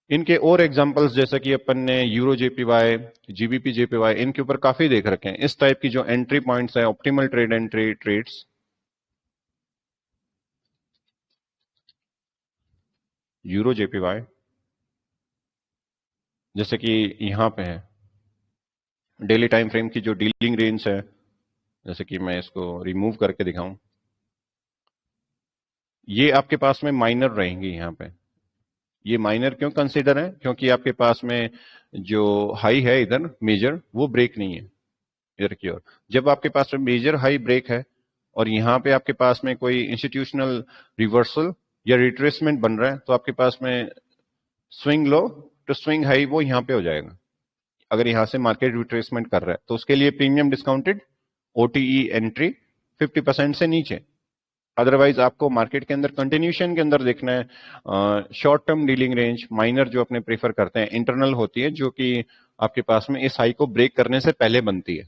इनके और एग्जांपल्स जैसे कि अपन ने यूरो जेपीवाई, जीबीपी जेपीवाई, इनके ऊपर काफी देख रखे हैं। इस टाइप की जो एंट्री पॉइंट्स है, optimal trade entry trades, euro JPY जैसे कि यहां पे है, डेली टाइम फ्रेम की जो डीलिंग रेंज है, जैसे कि मैं इसको रिमूव करके दिखाऊं, ये आपके पास में माइनर रहेंगी यहाँ पे। ये माइनर क्यों कंसीडर है, क्योंकि आपके पास में जो हाई है इधर मेजर, वो ब्रेक नहीं है इधर की ओर। जब आपके पास में मेजर हाई ब्रेक है और यहाँ पे आपके पास में कोई इंस्टीट्यूशनल रिवर्सल या रिट्रेसमेंट बन रहा है, तो आपके पास में swing low to swing high वो यहाँ पे हो जाएगा। अगर यहां से मार्केट रिट्रेसमेंट कर रहा है तो उसके लिए प्रीमियम डिस्काउंटेड ओटीई एंट्री 50% से नीचे। अदरवाइज आपको मार्केट के अंदर कंटिन्यूशन के अंदर देखना है short term dealing range, minor जो अपने प्रेफर करते हैं, इंटरनल होती है जो कि आपके पास में इस हाई को ब्रेक करने से पहले बनती है,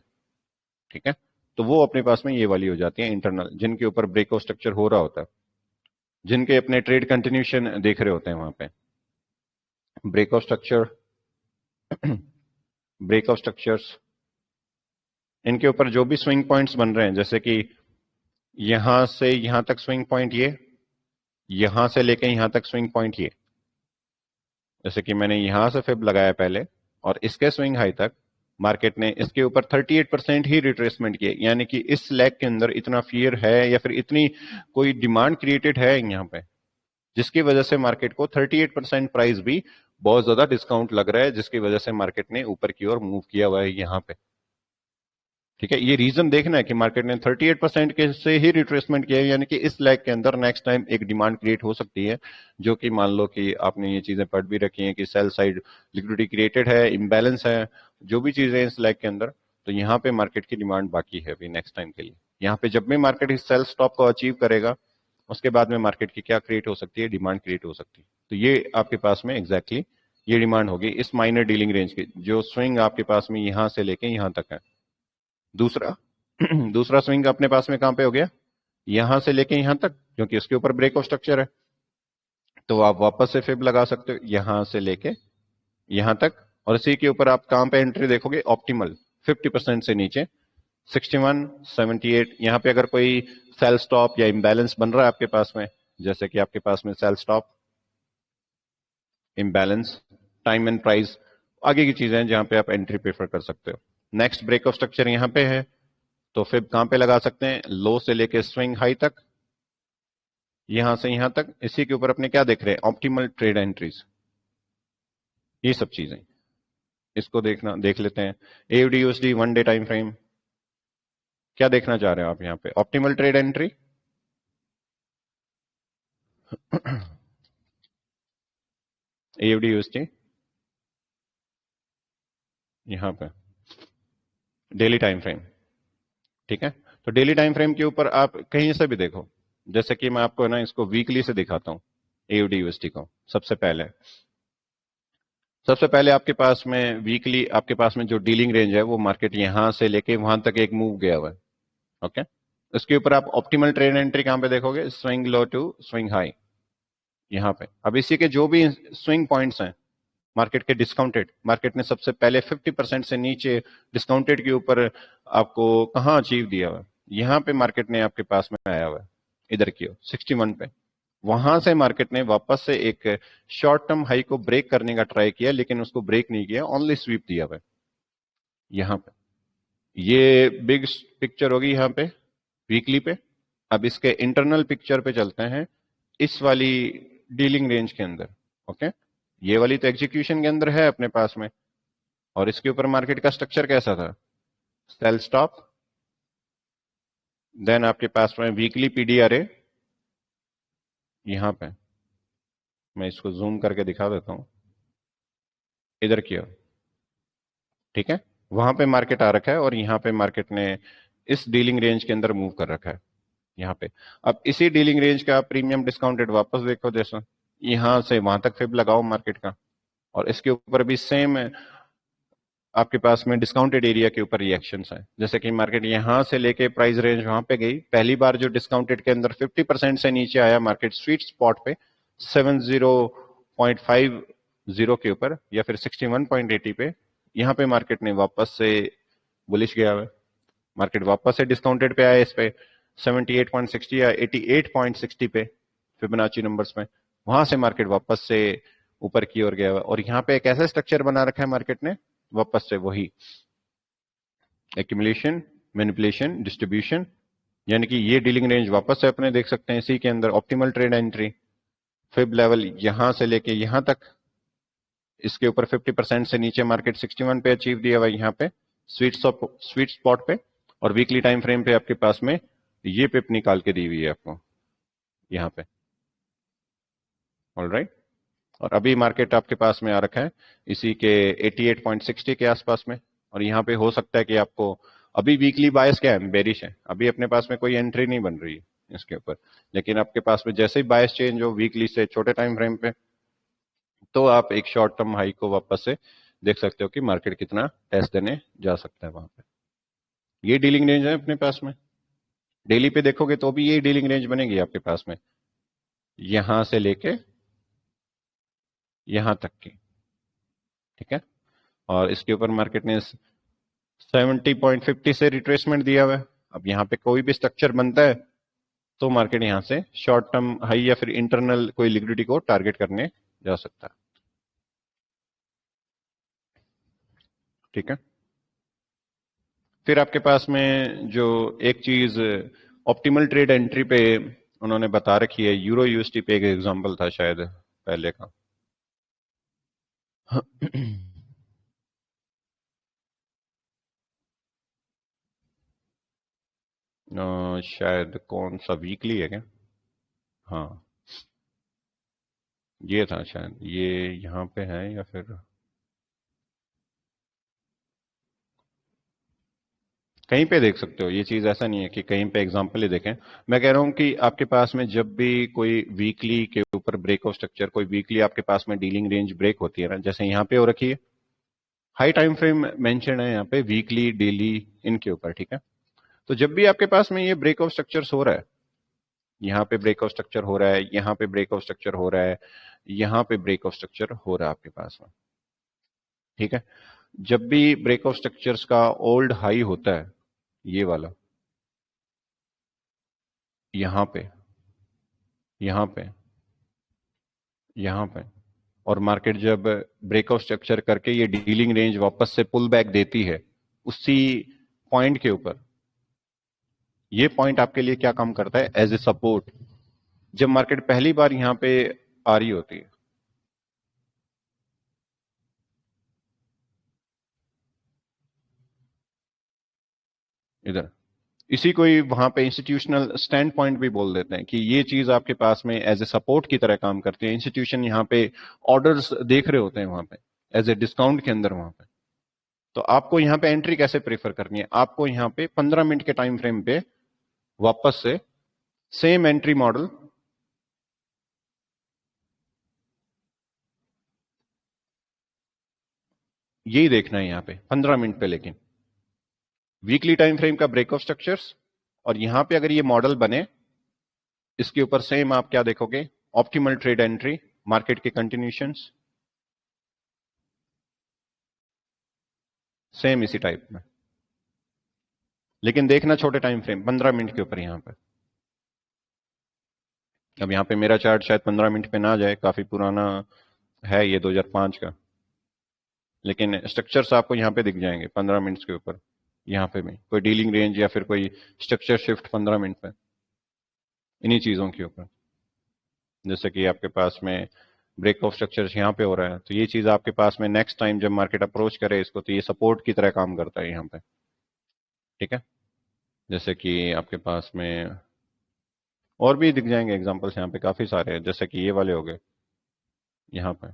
ठीक है। तो वो अपने पास में ये वाली हो जाती है इंटरनल, जिनके ऊपर ब्रेकआउट स्ट्रक्चर हो रहा होता है, जिनके अपने ट्रेड कंटिन्यूशन देख रहे होते हैं वहां पे। ब्रेकआउट स्ट्रक्चर, ब्रेकआउट स्ट्रक्चर्स, इनके ऊपर जो भी स्विंग पॉइंट्स बन रहे हैं, जैसे कि यहां से यहां तक स्विंग पॉइंट ये, यहां से लेके यहां तक स्विंग पॉइंट ये, जैसे कि मैंने यहां से फिब लगाया पहले और इसके स्विंग हाई तक मार्केट ने इसके ऊपर 38% ही रिट्रेसमेंट किए, यानी कि इस लेग के अंदर इतना फियर है या फिर इतनी कोई डिमांड क्रिएटेड है यहाँ पे, जिसकी वजह से मार्केट को 38% प्राइस भी बहुत ज्यादा डिस्काउंट लग रहा है, जिसकी वजह से मार्केट ने ऊपर की ओर मूव किया हुआ है यहाँ पे, ठीक है। ये रीजन देखना है कि मार्केट ने 38% के से ही रिट्रेसमेंट किया है, यानी कि इस लैग के अंदर नेक्स्ट टाइम एक डिमांड क्रिएट हो सकती है, जो कि मान लो कि आपने ये चीजें पढ़ भी रखी हैं कि सेल साइड लिक्विडिटी क्रिएटेड है, इम्बैलेंस है, जो भी चीजें इस लैग के अंदर, तो यहाँ पे मार्केट की डिमांड बाकी है अभी नेक्स्ट टाइम के लिए। यहाँ पे जब भी मार्केट इस सेल स्टॉप को अचीव करेगा, उसके बाद में मार्केट की क्या क्रिएट हो सकती है, डिमांड क्रिएट हो सकती है। तो ये आपके पास में एग्जैक्टली ये डिमांड होगी इस माइनर डीलिंग रेंज की, जो स्विंग आपके पास में यहां से लेके यहां तक है। दूसरा दूसरा स्विंग अपने पास में कहां पे हो गया, यहां से लेके यहां तक, क्योंकि उसके ऊपर ब्रेक ऑफ स्ट्रक्चर है, तो आप वापस से फिब लगा सकते हो यहां से लेके यहां तक, और इसी के ऊपर आप कहां पे एंट्री देखोगे, ऑप्टिमल 50% से नीचे 61, 78, यहाँ पे अगर कोई सेल स्टॉप या इम्बैलेंस बन रहा है आपके पास में, जैसे कि आपके पास में sell stop, imbalance, time and price, आगे की चीजें हैं जहां पे आप एंट्री प्रेफर कर सकते हो। नेक्स्ट ब्रेक ऑफ स्ट्रक्चर यहाँ पे है, तो फिब कहां पे लगा सकते हैं, लो से लेके स्विंग हाई तक, यहां से यहां तक। इसी के ऊपर अपने क्या देख रहे हैं, ऑप्टिमल ट्रेड एंट्रीज, ये सब चीजें, इसको देखना देख लेते हैं। AUD USD one day time frame, क्या देखना चाह रहे हो आप यहाँ पे, optimal trade entry AUD USD यहाँ पे डेली टाइम फ्रेम, ठीक है। तो डेली टाइम फ्रेम के ऊपर आप कहीं से भी देखो, जैसे कि मैं आपको ना इसको वीकली से दिखाता हूं, एयूडी यूएसडी को। सबसे पहले आपके पास में वीकली आपके पास में जो डीलिंग रेंज है, वो मार्केट यहां से लेके वहां तक एक मूव गया हुआ है, ओके। उसके ऊपर आप ऑप्टिमल ट्रेड एंट्री कहां पे देखोगे, swing low to swing high, यहाँ पे। अब इसी के जो भी स्विंग पॉइंट्स हैं मार्केट के डिस्काउंटेड, मार्केट ने सबसे पहले 50% से नीचे डिस्काउंटेड के ऊपर आपको कहां अचीव दिया हुआ है, यहाँ पे मार्केट ने आपके पास में आया हुआ है, इधर की ओर 61 पे। वहां से मार्केट ने वापस से एक शॉर्ट टर्म हाई को ब्रेक करने का ट्राई किया, लेकिन उसको ब्रेक नहीं किया, ओनली स्वीप दिया हुआ है यहाँ पे। ये बिग पिक्चर होगी यहाँ पे वीकली पे। अब इसके इंटरनल पिक्चर पे चलते हैं, इस वाली डीलिंग रेंज के अंदर, ओके। ये वाली तो एग्जीक्यूशन के अंदर है अपने पास में, और इसके ऊपर मार्केट का स्ट्रक्चर कैसा था, सेल स्टॉप, देन आपके पास में वीकली पीडीआरए, यहाँ पे मैं इसको जूम करके दिखा देता हूँ, इधर की ओर, ठीक है, वहां पे मार्केट आ रखा है और यहाँ पे मार्केट ने इस डीलिंग रेंज के अंदर मूव कर रखा है यहाँ पे। अब इसी डीलिंग रेंज का प्रीमियम डिस्काउंटेड वापस देखो, जैसा यहाँ से वहां तक फिब लगाओ मार्केट का, और इसके ऊपर भी सेम आपके पास में डिस्काउंटेड एरिया के ऊपर रिएक्शंस हैं। जैसे कि मार्केट यहां से लेके प्राइस रेंज वहां पे गई, पहली बार जो डिस्काउंटेड के अंदर 50% से नीचे आया मार्केट स्वीट स्पॉट पे 70.50 के ऊपर या फिर 61.80 पे, यहाँ पे मार्केट ने वापस से बुलिश गया हुआ है, मार्केट वापस से डिस्काउंटेड पे आया इस पे 78.60 या 88.60 पे फिबोनाची नंबर्स में, वहां से मार्केट वापस से ऊपर की ओर गया हुआ है। और यहाँ पे एक ऐसा स्ट्रक्चर बना रखा है मार्केट ने वापस से वही एक्यूमुलेशन, मैनिपुलेशन, डिस्ट्रीब्यूशन, यानी कि ये डीलिंग रेंज वापस से अपने देख सकते हैं इसी के अंदर optimal trade entry fib level यहां से लेके यहां तक, इसके ऊपर 50% से नीचे मार्केट 61 पे अचीव दिया हुआ यहाँ पे स्वीट स्पॉट पे, और वीकली टाइम फ्रेम पे आपके पास में ये पिप निकाल के दी हुई है आपको यहाँ पे। ऑलराइट, और अभी मार्केट आपके पास में आ रखा है इसी के 88.60 के आसपास में, और यहाँ पे हो सकता है कि आपको अभी वीकली बायस क्या है, बेरिश है, अभी अपने पास में कोई एंट्री नहीं बन रही है इसके ऊपर, लेकिन आपके पास में जैसे ही बायस चेंज हो वीकली से छोटे टाइम फ्रेम पे, तो आप एक शॉर्ट टर्म हाई को वापस से देख सकते हो कि मार्केट कितना टेस्ट देने जा सकता है वहां पे। ये डीलिंग रेंज है अपने पास में, डेली पे देखोगे तो भी ये डीलिंग रेंज बनेगी आपके पास में यहां से लेके यहां तक की, ठीक है, और इसके ऊपर मार्केट ने 70.50 से रिट्रेसमेंट दिया हुआ है। अब यहाँ पे कोई भी स्ट्रक्चर बनता है तो मार्केट यहां से शॉर्ट टर्म हाई या फिर इंटरनल कोई लिक्विडिटी को टारगेट करने जा सकता है, ठीक है। फिर आपके पास में जो एक चीज ऑप्टिमल ट्रेड एंट्री पे उन्होंने बता रखी है, यूरो यूएसटी पे एक एग्जांपल था शायद पहले का शायद कौन सा वीकली है क्या, हाँ ये था शायद, ये यहाँ पे है या फिर कहीं पे देख सकते हो, ये चीज ऐसा नहीं है कि कहीं पे एग्जांपल ही देखें। मैं कह रहा हूं कि आपके पास में जब भी कोई वीकली के ऊपर ब्रेक ऑफ स्ट्रक्चर, कोई वीकली आपके पास में डीलिंग रेंज ब्रेक होती है ना, जैसे यहाँ पे हो रखी है, हाई टाइम फ्रेम मेंशन है यहाँ पे वीकली डेली इनके ऊपर, ठीक है। तो जब भी आपके पास में ये ब्रेक ऑफ स्ट्रक्चर हो रहा है, यहाँ पे ब्रेक ऑफ स्ट्रक्चर हो रहा है, यहाँ पे ब्रेक ऑफ स्ट्रक्चर हो रहा है, यहाँ पे ब्रेक ऑफ स्ट्रक्चर हो रहा है आपके पास में, ठीक है, जब भी ब्रेक ऑफ स्ट्रक्चर्स का ओल्ड हाई होता है ये वाला, यहाँ पे यहाँ पे यहाँ पे, और मार्केट जब ब्रेकआउट स्ट्रक्चर करके ये डीलिंग रेंज वापस से पुल बैक देती है उसी पॉइंट के ऊपर, ये पॉइंट आपके लिए क्या काम करता है एज ए सपोर्ट, जब मार्केट पहली बार यहां पे आ रही होती है, इधर इसी को ही वहां पे इंस्टीट्यूशनल स्टैंड पॉइंट भी बोल देते हैं कि ये चीज आपके पास में एज ए सपोर्ट की तरह काम करती है। इंस्टीट्यूशन यहाँ पे ऑर्डर्स देख रहे होते हैं वहां पे एज ए डिस्काउंट के अंदर वहां पे, तो आपको यहाँ पे एंट्री कैसे प्रेफर करनी है, आपको यहाँ पे 15 मिनट के टाइम फ्रेम पे वापस से सेम एंट्री मॉडल यही देखना है यहाँ पे 15 मिनट पे, लेकिन वीकली टाइम फ्रेम का ब्रेक ऑफ स्ट्रक्चर्स, और यहां पे अगर ये मॉडल बने इसके ऊपर सेम आप क्या देखोगे, ऑप्टिमल ट्रेड एंट्री मार्केट के कंटिन्यूशंस सेम इसी टाइप में, लेकिन देखना छोटे टाइम फ्रेम 15 मिनट के ऊपर यहां पे। अब यहाँ पे मेरा चार्ट शायद 15 मिनट पे ना जाए, काफी पुराना है ये 2005 का, लेकिन स्ट्रक्चर्स आपको यहाँ पे दिख जाएंगे 15 मिनट के ऊपर, यहाँ पे भी कोई डीलिंग रेंज या फिर कोई स्ट्रक्चर शिफ्ट 15 मिनट पे इन्हीं चीजों के ऊपर, जैसे कि आपके पास में ब्रेक ऑफ स्ट्रक्चर यहाँ पे हो रहा है, तो ये चीज आपके पास में नेक्स्ट टाइम जब मार्केट अप्रोच करे इसको तो ये सपोर्ट की तरह काम करता है यहाँ पे, ठीक है। जैसे कि आपके पास में और भी दिख जाएंगे एग्जांपल्स यहाँ पे काफी सारे हैं, जैसे कि ये वाले हो गए। यहाँ पे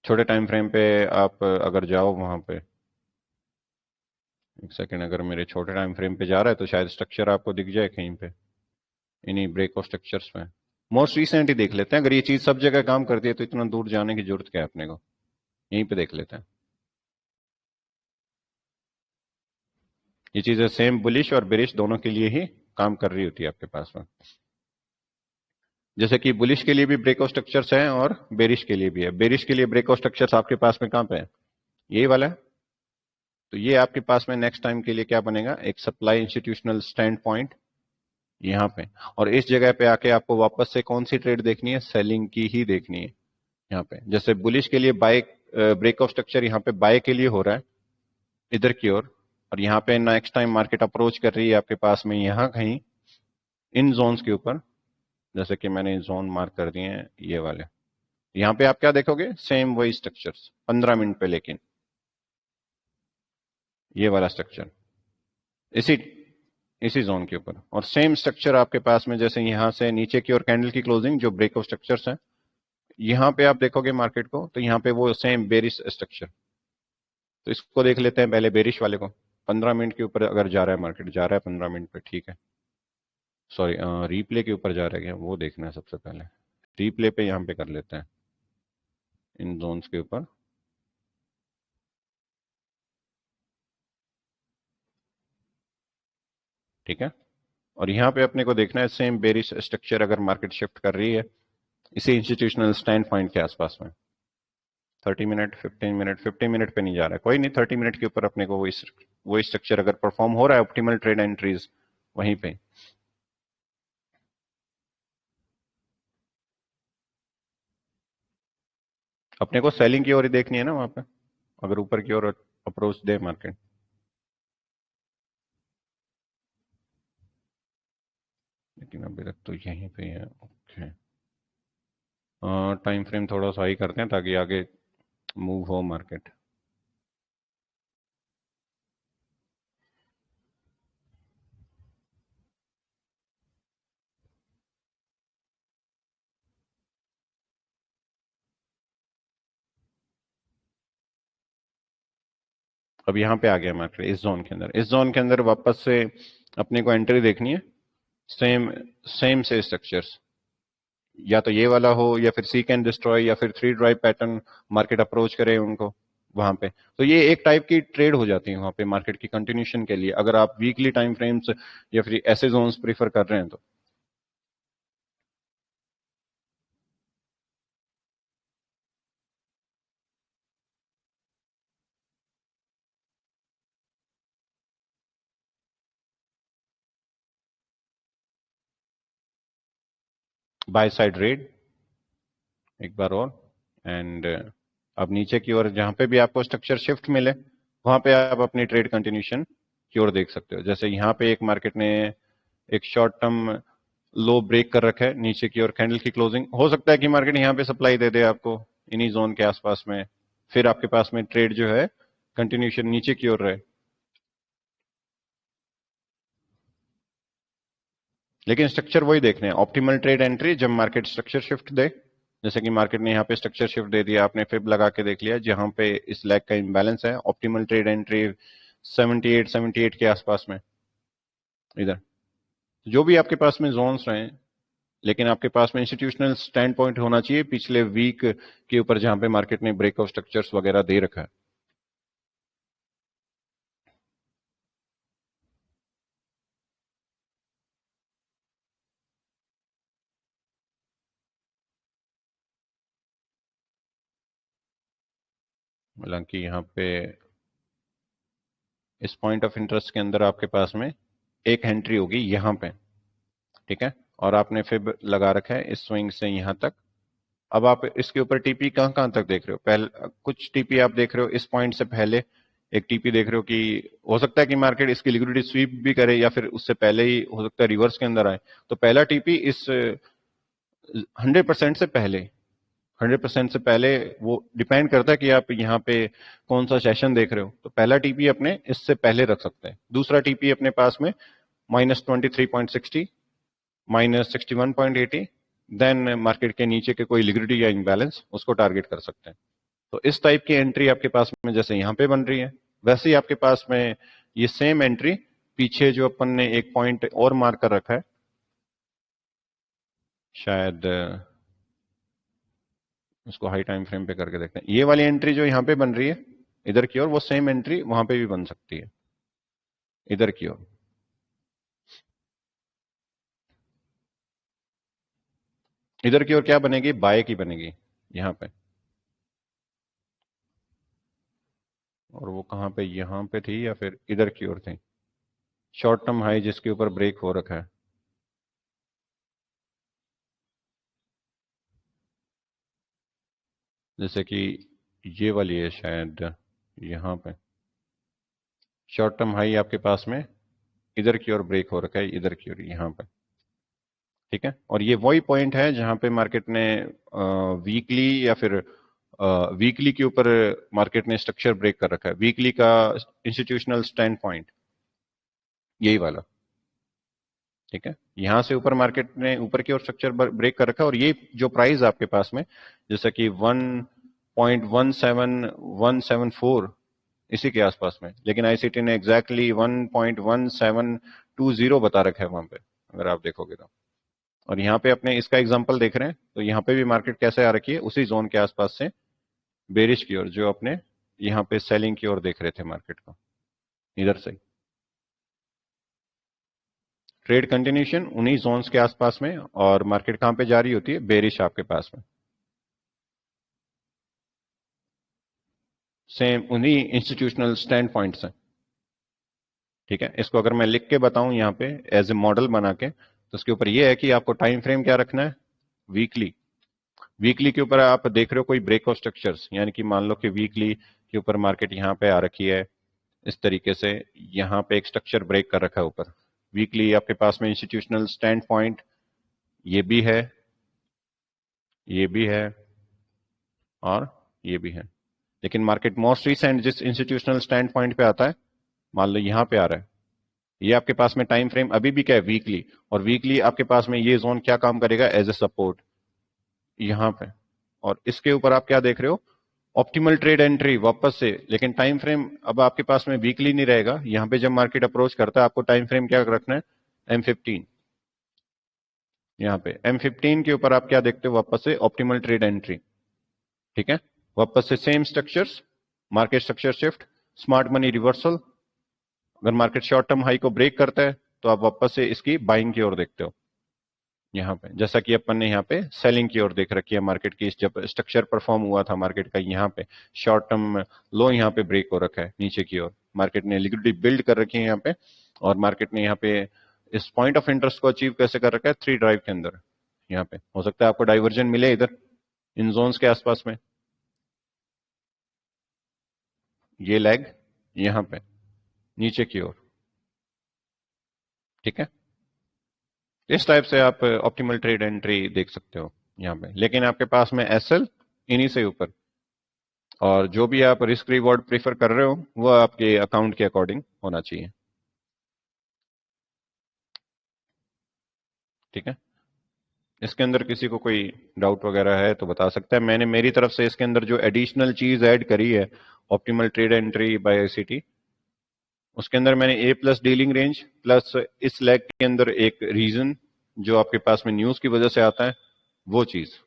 छोटे टाइम फ्रेम पे आप अगर जाओ वहां पे, एक सेकेंड, अगर मेरे छोटे टाइम फ्रेम पे जा रहा है तो शायद स्ट्रक्चर आपको दिख जाए कहीं पे इन्हीं ब्रेक ऑफ स्ट्रक्चर्स में। मोस्ट रिसेंट ही देख लेते हैं, अगर ये चीज सब जगह काम करती है तो इतना दूर जाने की जरूरत क्या है अपने को, यहीं पे देख लेते हैं। ये चीजें सेम बुलिश और बेरिश दोनों के लिए ही काम कर रही होती है आपके पास में। जैसे कि बुलिश के लिए भी ब्रेक ऑफ स्ट्रक्चर्स हैं और बेरिश के लिए भी है। बेरिश के लिए ब्रेक ऑफ स्ट्रक्चर्स आपके पास में कहां पे है, यही वाला है। तो ये आपके पास में नेक्स्ट टाइम के लिए क्या बनेगा, एक सप्लाई इंस्टीट्यूशनल स्टैंड पॉइंट यहाँ पे। और इस जगह पे आके आपको वापस से कौन सी ट्रेड देखनी है, सेलिंग की ही देखनी है यहाँ पे। जैसे बुलिश के लिए बाय ब्रेक ऑफ स्ट्रक्चर यहाँ पे बाय के लिए हो रहा है इधर की ओर, और यहाँ पे नेक्स्ट टाइम मार्केट अप्रोच कर रही है आपके पास में यहाँ कहीं इन जोन्स के ऊपर, जैसे कि मैंने जोन मार्क कर दिए हैं ये वाले। यहाँ पे आप क्या देखोगे, सेम वही स्ट्रक्चर्स 15 मिनट पे, लेकिन ये वाला स्ट्रक्चर इसी इसी जोन के ऊपर, और सेम स्ट्रक्चर आपके पास में जैसे यहाँ से नीचे की ओर कैंडल की क्लोजिंग जो ब्रेक ऑफ स्ट्रक्चर्स हैं, यहाँ पे आप देखोगे मार्केट को तो यहाँ पे वो सेम बेरिश स्ट्रक्चर। तो इसको देख लेते हैं पहले, बेरिश वाले को। 15 मिनट के ऊपर अगर जा रहा है मार्केट, जा रहा है 15 मिनट पे, ठीक है। सॉरी, रीप्ले के ऊपर जा रहा है क्या, वो देखना है सबसे पहले। रीप्ले पे यहाँ पे कर लेते हैं इन जोन्स के ऊपर। ठीक है, और यहाँ पे अपने को देखना है सेम बेरिश स्ट्रक्चर अगर मार्केट शिफ्ट कर रही है इसी इंस्टीट्यूशनल स्टैंड पॉइंट के आसपास में। 30 मिनट, 15 मिनट, 15 मिनट पे नहीं जा रहा है, कोई नहीं, 30 मिनट के ऊपर अपने को वही स्ट्रक्चर अगर परफॉर्म हो रहा है, ऑप्टिमल ट्रेड एंट्रीज वहीं पे। अपने को सेलिंग की ओर ही देखनी है ना वहां पे, अगर ऊपर की ओर अप्रोच दे मार्केट। लेकिन अभी तक तो यहीं पे है। ओके, टाइम फ्रेम थोड़ा सा ही करते हैं ताकि आगे मूव हो मार्केट। अब यहाँ पे आ गया मार्केट इस जोन के अंदर। इस जोन के अंदर वापस से अपने को एंट्री देखनी है सेम सेम से स्ट्रक्चर्स, या तो ये वाला हो या फिर सीक एंड डिस्ट्रॉय या फिर three drive pattern market approach करे उनको वहां पे। तो ये एक टाइप की ट्रेड हो जाती है वहां पे मार्केट की कंटिन्यूशन के लिए, अगर आप वीकली टाइम फ्रेम्स या फिर ऐसे जोन्स प्रीफर कर रहे हैं तो। बाय साइड रेड एक बार और, एंड अब नीचे की ओर जहां पे भी आपको स्ट्रक्चर शिफ्ट मिले वहां पे आप अपनी ट्रेड कंटिन्यूशन की ओर देख सकते हो। जैसे यहाँ पे एक मार्केट ने एक शॉर्ट टर्म लो ब्रेक कर रखा है नीचे की ओर कैंडल की क्लोजिंग, हो सकता है कि मार्केट यहाँ पे सप्लाई दे दे आपको इन्हीं जोन के आसपास में, फिर आपके पास में ट्रेड जो है कंटिन्यूशन नीचे की ओर रहे। लेकिन स्ट्रक्चर वही देखने हैं, ऑप्टिमल ट्रेड एंट्री जब मार्केट स्ट्रक्चर शिफ्ट दे। जैसे कि मार्केट ने यहाँ पे स्ट्रक्चर शिफ्ट दे दिया, आपने फिब लगा के देख लिया जहां पे इस लैग का इम्बैलेंस है, ऑप्टिमल ट्रेड एंट्री 78 के आसपास में इधर। जो भी आपके पास में जोन्स रहे, लेकिन आपके पास में इंस्टीट्यूशनल स्टैंड पॉइंट होना चाहिए पिछले वीक के ऊपर जहां पे मार्केट ने ब्रेकआउट स्ट्रक्चर्स वगैरह दे रखा है। हालांकि यहाँ पे इस पॉइंट ऑफ इंटरेस्ट के अंदर आपके पास में एक एंट्री होगी यहाँ पे, ठीक है, और आपने फिब लगा रखा है इस स्विंग से यहाँ तक। अब आप इसके ऊपर टीपी कहाँ कहाँ तक देख रहे हो, पहले कुछ टीपी आप देख रहे हो इस पॉइंट से पहले एक टीपी देख रहे हो कि हो सकता है कि मार्केट इसकी लिक्विडिटी स्वीप भी करे या फिर उससे पहले ही हो सकता है रिवर्स के अंदर आए। तो पहला टीपी इस 100% से पहले, 100% से पहले, वो डिपेंड करता है कि आप यहाँ पे कौन सा सेशन देख रहे हो। तो पहला टीपी अपने इससे पहले रख सकते हैं। दूसरा टीपी अपने पास में -23.60, -61.80, देन मार्केट के नीचे के कोई लिक्विडिटी या इम्बैलेंस उसको टारगेट कर सकते हैं। तो इस टाइप की एंट्री आपके पास में जैसे यहाँ पे बन रही है, वैसे ही आपके पास में ये सेम एंट्री पीछे जो अपन ने एक पॉइंट और मार्क कर रखा है, शायद इसको हाई टाइम फ्रेम पे करके देखते हैं, ये वाली एंट्री जो यहाँ पे बन रही है इधर की ओर, वो सेम एंट्री वहां पे भी बन सकती है इधर की ओर। इधर की ओर क्या बनेगी, बाय की बनेगी यहाँ पे, और वो कहां पे, यहाँ पे थी या फिर इधर की ओर थी, शॉर्ट टर्म हाई जिसके ऊपर ब्रेक हो रखा है। जैसे कि ये वाली है शायद, यहाँ पे शॉर्ट टर्म हाई आपके पास में इधर की ओर ब्रेक हो रखा है, इधर की ओर यहाँ पे, ठीक है। और ये वही पॉइंट है जहां पे मार्केट ने वीकली या फिर वीकली के ऊपर मार्केट ने स्ट्रक्चर ब्रेक कर रखा है, वीकली का इंस्टीट्यूशनल स्टैंड पॉइंट यही वाला, ठीक है। यहां से ऊपर मार्केट ने ऊपर की ओर स्ट्रक्चर ब्रेक कर रखा है, और ये जो प्राइस आपके पास में जैसा कि 1.17174 इसी के आसपास में, लेकिन आईसीटी ने एग्जैक्टली 1.1720 बता रखा है वहां पे, अगर आप देखोगे तो। और यहाँ पे अपने इसका एग्जांपल देख रहे हैं, तो यहाँ पे भी मार्केट कैसे आ रखी है, उसी जोन के आसपास से बेरिश की ओर, जो अपने यहाँ पे सेलिंग की ओर देख रहे थे मार्केट को, इधर से ट्रेड कंटिन्यूशन उन्हीं जोन्स के आसपास में, और मार्केट कहां पे जा रही होती है, बेरिश आपके पास में, सेम उन्हीं इंस्टीट्यूशनल स्टैंड पॉइंट्स हैं, ठीक है। इसको अगर मैं लिख के बताऊं यहाँ पे एज ए मॉडल बना के, तो उसके ऊपर ये है कि आपको टाइम फ्रेम क्या रखना है, वीकली। वीकली के ऊपर आप देख रहे हो कोई ब्रेकआउट स्ट्रक्चर्स, यानी कि मान लो कि वीकली के ऊपर मार्केट यहाँ पे आ रखी है इस तरीके से, यहाँ पे एक स्ट्रक्चर ब्रेक कर रखा है ऊपर, वीकली आपके पास में इंस्टीट्यूशनल स्टैंड पॉइंट ये भी है, ये भी है, और ये भी है। लेकिन मार्केट मोस्ट रिसेंट जिस इंस्टीट्यूशनल स्टैंड पॉइंट पे आता है, मान लो यहाँ पे आ रहा है, ये आपके पास में टाइम फ्रेम अभी भी क्या है, वीकली। और वीकली आपके पास में ये जोन क्या काम करेगा, एज ए सपोर्ट यहाँ पे। और इसके ऊपर आप क्या देख रहे हो, ऑप्टिमल ट्रेड एंट्री वापस से, लेकिन टाइम फ्रेम अब आपके पास में वीकली नहीं रहेगा। यहाँ पे जब मार्केट अप्रोच करता है, आपको टाइम फ्रेम क्या रखना है, M15। यहाँ पे M15 के ऊपर आप क्या देखते हो, वापस से ऑप्टिमल ट्रेड एंट्री, ठीक है। वापस से same structures, market structure shift, smart money reversal. अगर मार्केट शॉर्ट टर्म हाई को ब्रेक करता है, तो आप वापस से इसकी बाइंग की ओर देखते हो यहाँ पे, जैसा कि अपन ने यहाँ पे सेलिंग की ओर देख रखी है मार्केट की। जब स्ट्रक्चर परफॉर्म हुआ था मार्केट का, यहाँ पे शॉर्ट टर्म लो यहाँ पे ब्रेक हो रखा है नीचे की ओर, मार्केट ने लिक्विडिटी बिल्ड कर रखी है यहाँ पे, और मार्केट ने यहाँ पे इस पॉइंट ऑफ इंटरेस्ट को अचीव कैसे कर रखा है, 3 ड्राइव के अंदर। यहाँ पे हो सकता है आपको डाइवर्जन मिले इधर इन जोन्स के आसपास में, ये लेग यहाँ पे नीचे की ओर, ठीक है। इस टाइप से आप ऑप्टिमल ट्रेड एंट्री देख सकते हो यहाँ पे। लेकिन आपके पास में एसएल इन्हीं से ऊपर, और जो भी आप रिस्क रिवॉर्ड प्रेफर कर रहे हो वो आपके अकाउंट के अकॉर्डिंग होना चाहिए, ठीक है। इसके अंदर किसी को कोई डाउट वगैरह है तो बता सकता है। मैंने मेरी तरफ से इसके अंदर जो एडिशनल चीज ऐड करी है optimal trade entry by ICT, उसके अंदर मैंने A+ डीलिंग रेंज प्लस इस लेग के अंदर एक रीजन जो आपके पास में न्यूज की वजह से आता है वो चीज,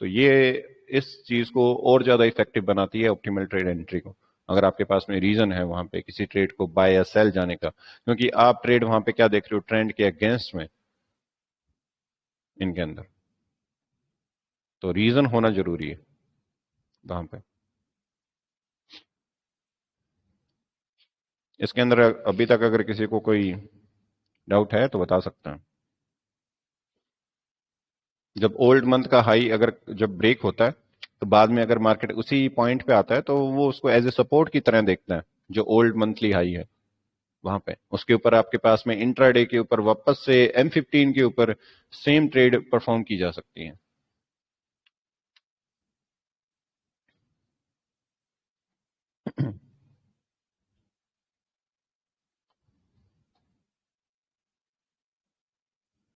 तो ये इस चीज को और ज्यादा इफेक्टिव बनाती है ऑप्टिमल ट्रेड एंट्री को, अगर आपके पास में रीजन है वहां पे किसी ट्रेड को बाय या सेल जाने का। क्योंकि आप ट्रेड वहां पे क्या देख रहे हो, ट्रेंड के अगेंस्ट में इनके अंदर, तो रीजन होना जरूरी है वहां पे। इसके अंदर अभी तक अगर किसी को कोई डाउट है तो बता सकते हैं। जब ओल्ड मंथ का हाई अगर जब ब्रेक होता है, तो बाद में अगर मार्केट उसी पॉइंट पे आता है, तो वो उसको एज ए सपोर्ट की तरह देखता है, जो ओल्ड मंथली हाई है वहां पे। उसके ऊपर आपके पास में इंट्राडे के ऊपर वापस से M15 के ऊपर सेम ट्रेड परफॉर्म की जा सकती है।